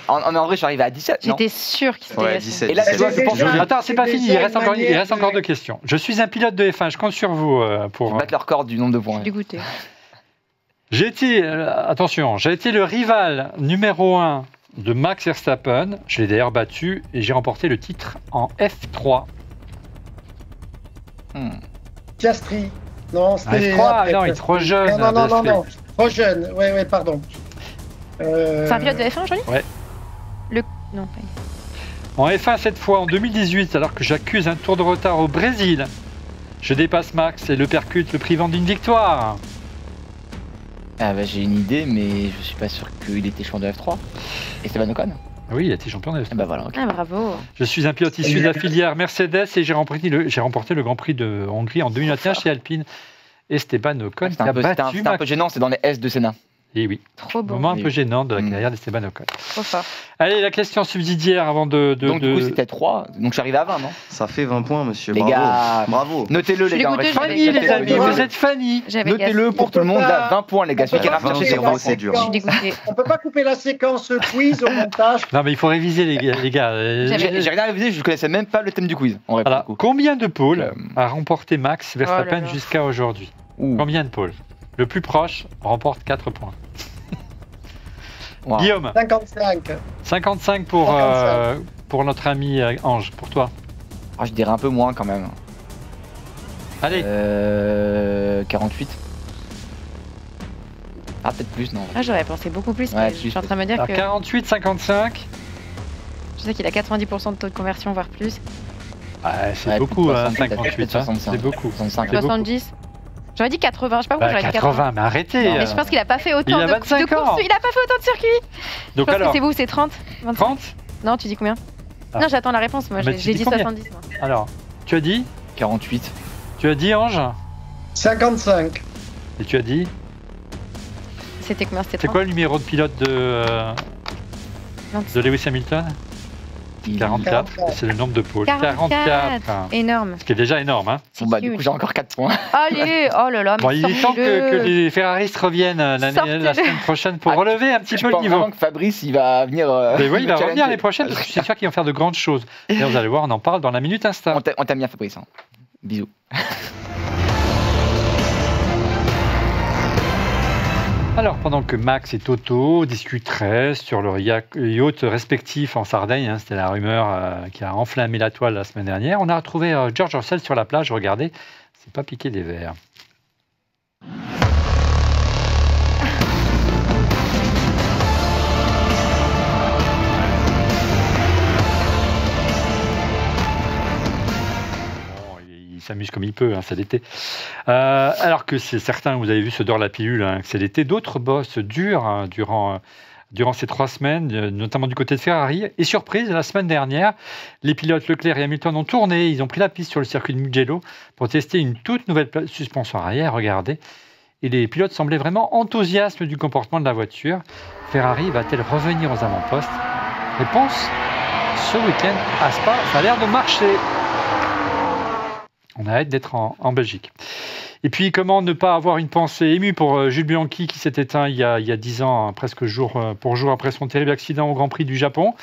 en vrai, je suis arrivé à 17. Non J'étais sûre qu'il s'était Ouais, Gasly. 17. Et là, tu vois, je pense que Attends, c'est pas fini, il reste encore, Déjà deux questions. Je suis un pilote de F1, je compte sur vous pour... battre le record du nombre de Je points. suis dégoûtée. J'ai été le rival numéro 1 de Max Verstappen. Je l'ai d'ailleurs battu et j'ai remporté le titre en F3. Piastri. Non, c'était. F3, après, non, il est Piastri. trop jeune. Non. Trop jeune. Oui, pardon. C'est un pilote de F1, Johnny Ouais. Non, pas En F1 cette fois, en 2018, alors que j'accuse un tour de retard au Brésil, je dépasse Max et le percute, le privant d'une victoire. Ah bah, j'ai une idée, mais je suis pas sûr qu'il était champion de F3. Esteban Ocon. Oui, il a été champion de F3. Ah bah voilà, ok. Ah, bravo. Je suis un pilote issu de la filière Mercedes et j'ai remporté le Grand Prix de Hongrie en 2021 chez Alpine. Esteban Ocon qui C'était a un peu- c'était un battu c'était un Max. peu gênant, c'est dans les S de Sénat. Et oui, Trop beau. moment un Oui. peu gênant de la Mm. carrière d'Esteban Ocon. Trop fort. Allez, la question subsidiaire avant de... Donc du coup, c'était 3. Donc je suis arrivé à 20, non Ça fait 20 points, monsieur. Les Bravo. gars. Bravo. Notez-le, Je suis les gars. en dégoûtée, vrai. je Fanny, les amis, Ouais. vous êtes Fanny. J'avais Notez-le Gasly. pour tout le monde, là, 20 points, les gars. Celui qui On peut rafraîchit pas chercher couper 20 c'est dur. Je suis dégoûtée. On peut pas couper la séquence quiz au montage. Non, mais il faut réviser, les gars. J'ai rien révisé, je connaissais même pas le thème du quiz. En vrai, pour Voilà. le coup. Combien de pôles a remporté Max Verstappen Oh là là. jusqu'à aujourd'hui? Ouh. Combien de pôles? Le plus proche remporte 4 points. Wow. Guillaume, 55. 55 pour notre ami Ange. Pour toi? Ah, je dirais un peu moins quand même. Allez, 48. Ah, peut-être plus, non. Ah, j'aurais pensé beaucoup plus, Ouais, mais je plus. suis en train de me dire alors que 48, 55. je sais qu'il a 90% de taux de conversion, voire plus. Ah, c'est Ouais, beaucoup, plus de hein, 60, 58. hein. 65. C'est beaucoup. 65. C'est beaucoup. 70. J'aurais dit 80, je sais pas pourquoi Bah, j'aurais dit 80. 80, mais arrêtez. Non, Mais je pense qu'il a pas fait autant Il a de 25 ans. courses. Il a pas fait autant de circuits. Je Donc pense que alors, c'est vous, c'est 30 25. 30. Non, tu dis combien Ah. Non, j'attends la réponse. Moi, Mais j'ai tu j'ai dis dit combien 70. Moi. Alors, tu as dit 48. Tu as dit Ange 55. Et tu as dit C'était combien C'était C'est 30 quoi le numéro de pilote de 26. Lewis Hamilton? 44. 44. C'est le nombre de pôles. 44. Énorme. Ce qui est déjà énorme. Hein. C'est Bon, bah, du huge. coup, j'ai encore 4 points. Allez, oh là là, Bon, mais il est temps que sortez-le. les Ferraris reviennent la Sortez-le. semaine prochaine pour Ah, relever un petit Je peu le pense niveau. vraiment que Fabrice, il va venir. Mais oui, il va me revenir challenger. les prochaines parce que je suis sûr qu'ils vont faire de grandes choses. Et vous allez voir, on en parle dans la Minute Insta. On t'aime bien, Fabrice. Hein. Bisous. Alors, pendant que Max et Toto discuteraient sur leur yacht respectif en Sardaigne, hein, c'était la rumeur qui a enflammé la toile la semaine dernière, on a retrouvé George Russell sur la plage. Regardez, c'est pas piqué des verres. Bon, il s'amuse comme il peut, hein, c'est l'été. Alors que c'est certain, vous avez vu, se dort la pilule, hein, que c'est l'été. D'autres bossent dur hein, durant ces 3 semaines, notamment du côté de Ferrari. Et surprise, la semaine dernière, les pilotes Leclerc et Hamilton ont tourné. Ils ont pris la piste sur le circuit de Mugello pour tester une toute nouvelle suspension arrière. Regardez. Et les pilotes semblaient vraiment enthousiastes du comportement de la voiture. Ferrari va-t-elle revenir aux avant-postes? Réponse ce week-end à Spa. Ça a l'air de marcher. On a hâte d'être en Belgique. Et puis, comment ne pas avoir une pensée émue pour Jules Bianchi qui s'est éteint il y a 10 ans, presque jour pour jour après son terrible accident au Grand Prix du Japon.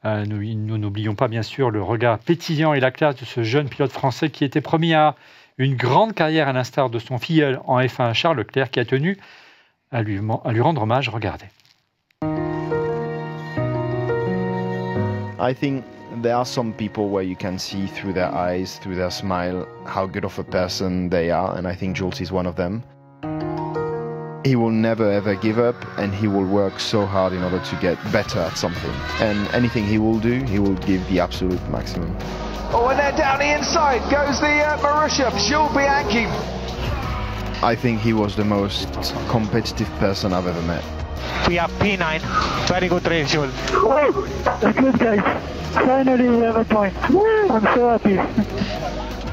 Nous n'oublions pas, bien sûr, le regard pétillant et la classe de ce jeune pilote français qui était promis à une grande carrière à l'instar de son filleul en F1, Charles Leclerc, qui a tenu à lui rendre hommage. Regardez. I think there are some people where you can see through their eyes, through their smile, how good of a person they are, and I think Jules is one of them. He will never ever give up, and he will work so hard in order to get better at something. And anything he will do, he will give the absolute maximum. Oh, and then down the inside goes the Marussia, Jules Bianchi. I think he was the most competitive person I've ever met. We have P9. Very good race, Jules. Oh, that's good, guys. Finally, we have a point. I'm so happy.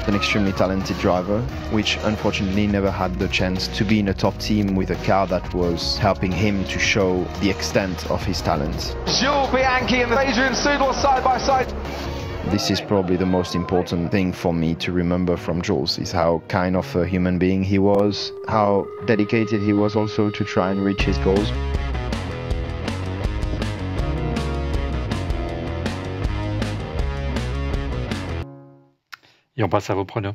An extremely talented driver, which unfortunately never had the chance to be in a top team with a car that was helping him to show the extent of his talent. Jules Bianchi and Adrian Seidel side by side. This is probably the most important thing for me to remember from Jules, is how kind of a human being he was, how dedicated he was also to try and reach his goals. Et on passe à vos pronos.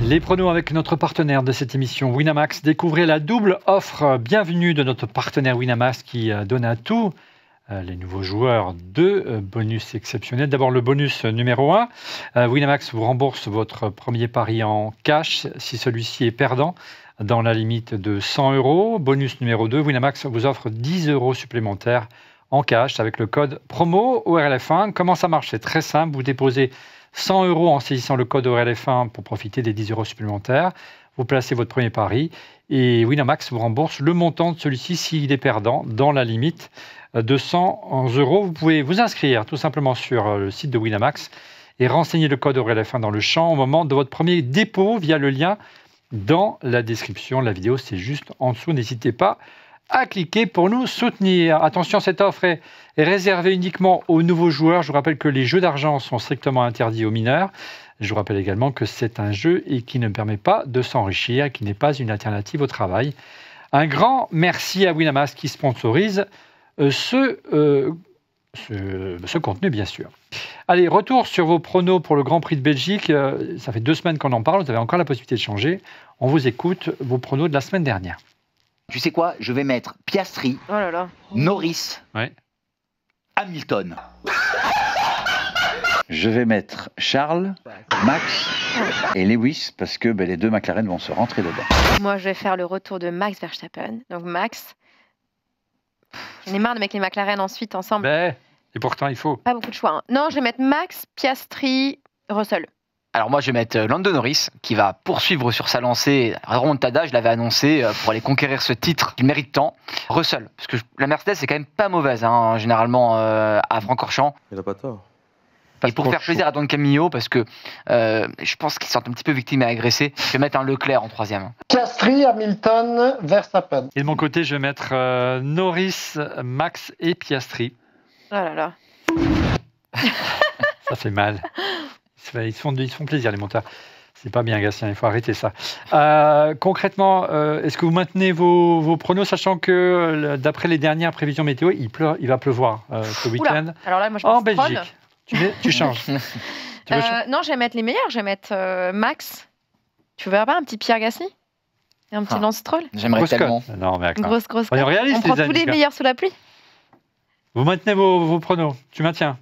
Les pronos avec notre partenaire de cette émission, Winamax. Découvrez la double offre bienvenue de notre partenaire Winamax qui donne à tous les nouveaux joueurs deux bonus exceptionnels. D'abord le bonus numéro 1. Winamax vous rembourse votre premier pari en cash si celui-ci est perdant dans la limite de 100 €. Bonus numéro 2, Winamax vous offre 10 € supplémentaires en cash avec le code promo ORLF1. Comment ça marche? C'est très simple. Vous déposez 100 € en saisissant le code ORLF1 pour profiter des 10 € supplémentaires. Vous placez votre premier pari et Winamax vous rembourse le montant de celui-ci s'il est perdant dans la limite de 100 €. Vous pouvez vous inscrire tout simplement sur le site de Winamax et renseigner le code ORLF1 dans le champ au moment de votre premier dépôt via le lien dans la description. La vidéo, c'est juste en dessous. N'hésitez pas à cliquer pour nous soutenir. Attention, cette offre est réservée uniquement aux nouveaux joueurs. Je vous rappelle que les jeux d'argent sont strictement interdits aux mineurs. Je vous rappelle également que c'est un jeu et qui ne permet pas de s'enrichir et qui n'est pas une alternative au travail. Un grand merci à Winamax qui sponsorise ce contenu, bien sûr. Allez, retour sur vos pronos pour le Grand Prix de Belgique. Ça fait 2 semaines qu'on en parle, vous avez encore la possibilité de changer. On vous écoute, vos pronos de la semaine dernière. Tu sais quoi? Je vais mettre Piastri, Norris, Hamilton. Je vais mettre Charles, Max et Lewis parce que les deux McLaren vont se rentrer dedans. Moi, je vais faire le retour de Max Verstappen. Donc Max, j'en ai marre de mettre les McLaren ensuite ensemble. Et pourtant, il faut. Pas beaucoup de choix. Hein. Non, je vais mettre Max, Piastri, Russell. Alors moi, je vais mettre Lando Norris, qui va poursuivre sur sa lancée. Remontada, je l'avais annoncé, pour aller conquérir ce titre. Il mérite tant. Russell, parce que la Mercedes, c'est quand même pas mauvaise, hein, généralement, à Francorchamps. Il n'a pas tort. Et pour faire plaisir à Don Camillo, parce que je pense qu'ils sont un petit peu victimes et agressés, je vais mettre un Leclerc en 3e. Piastri, Hamilton, Verstappen. Et de mon côté, je vais mettre Norris, Max et Piastri. Oh là là. Ça fait mal. Ils se font plaisir, les monteurs. C'est pas bien, Gatien, il faut arrêter ça. Concrètement, est-ce que vous maintenez vos pronos, sachant que d'après les dernières prévisions météo, il va pleuvoir ce week-end alors là, moi, je en Belgique. Tu changes. Non, je vais mettre les meilleurs. Je vais mettre Max. Tu veux pas un petit Pierre Gasly et un petit Lance Stroll? J'aimerais tellement. Non, mais une grosse on prend tous les meilleurs sous la pluie. Vous maintenez vos pronos? Tu maintiens?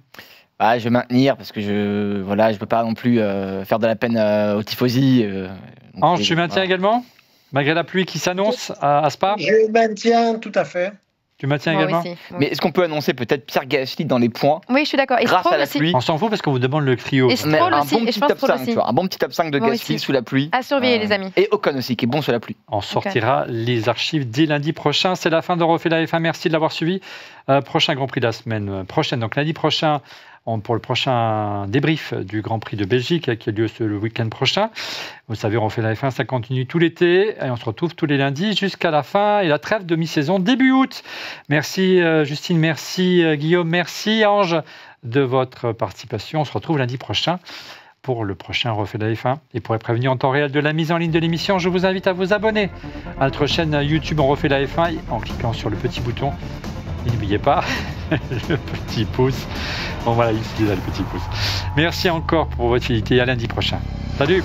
Je vais maintenir parce que je peux pas non plus faire de la peine aux tifosi. Ange, tu maintiens également? Malgré la pluie qui s'annonce à Spa? Je maintiens tout à fait. Tu maintiens également? Aussi, oui. Mais est-ce qu'on peut annoncer peut-être Pierre Gasly dans les points? Oui, je suis d'accord. Et grâce Stroll à la aussi. pluie. On s'en fout parce qu'on vous demande le trio. Et Stroll aussi. Un bon petit top 5, tu vois, un bon petit top 5 de Gasly sous la pluie. À surveiller, les amis. Et Ocon aussi, qui est bon sous la pluie. On sortira les archives dès lundi prochain. C'est la fin de Refait la F1. Merci de l'avoir suivi. Prochain Grand Prix de la semaine prochaine. Donc lundi prochain, pour le prochain débrief du Grand Prix de Belgique qui a lieu le week-end prochain. Vous savez, on fait la F1, ça continue tout l'été et on se retrouve tous les lundis jusqu'à la fin et la trêve de mi-saison début août. Merci Justine, merci Guillaume, merci Ange de votre participation. On se retrouve lundi prochain pour le prochain Refait la F1. Et pour être prévenu en temps réel de la mise en ligne de l'émission, je vous invite à vous abonner à notre chaîne YouTube On Refait la F1 en cliquant sur le petit bouton. Et n'oubliez pas le petit pouce. Bon voilà, il se dit là, le petit pouce. Merci encore pour votre fidélité. À lundi prochain. Salut!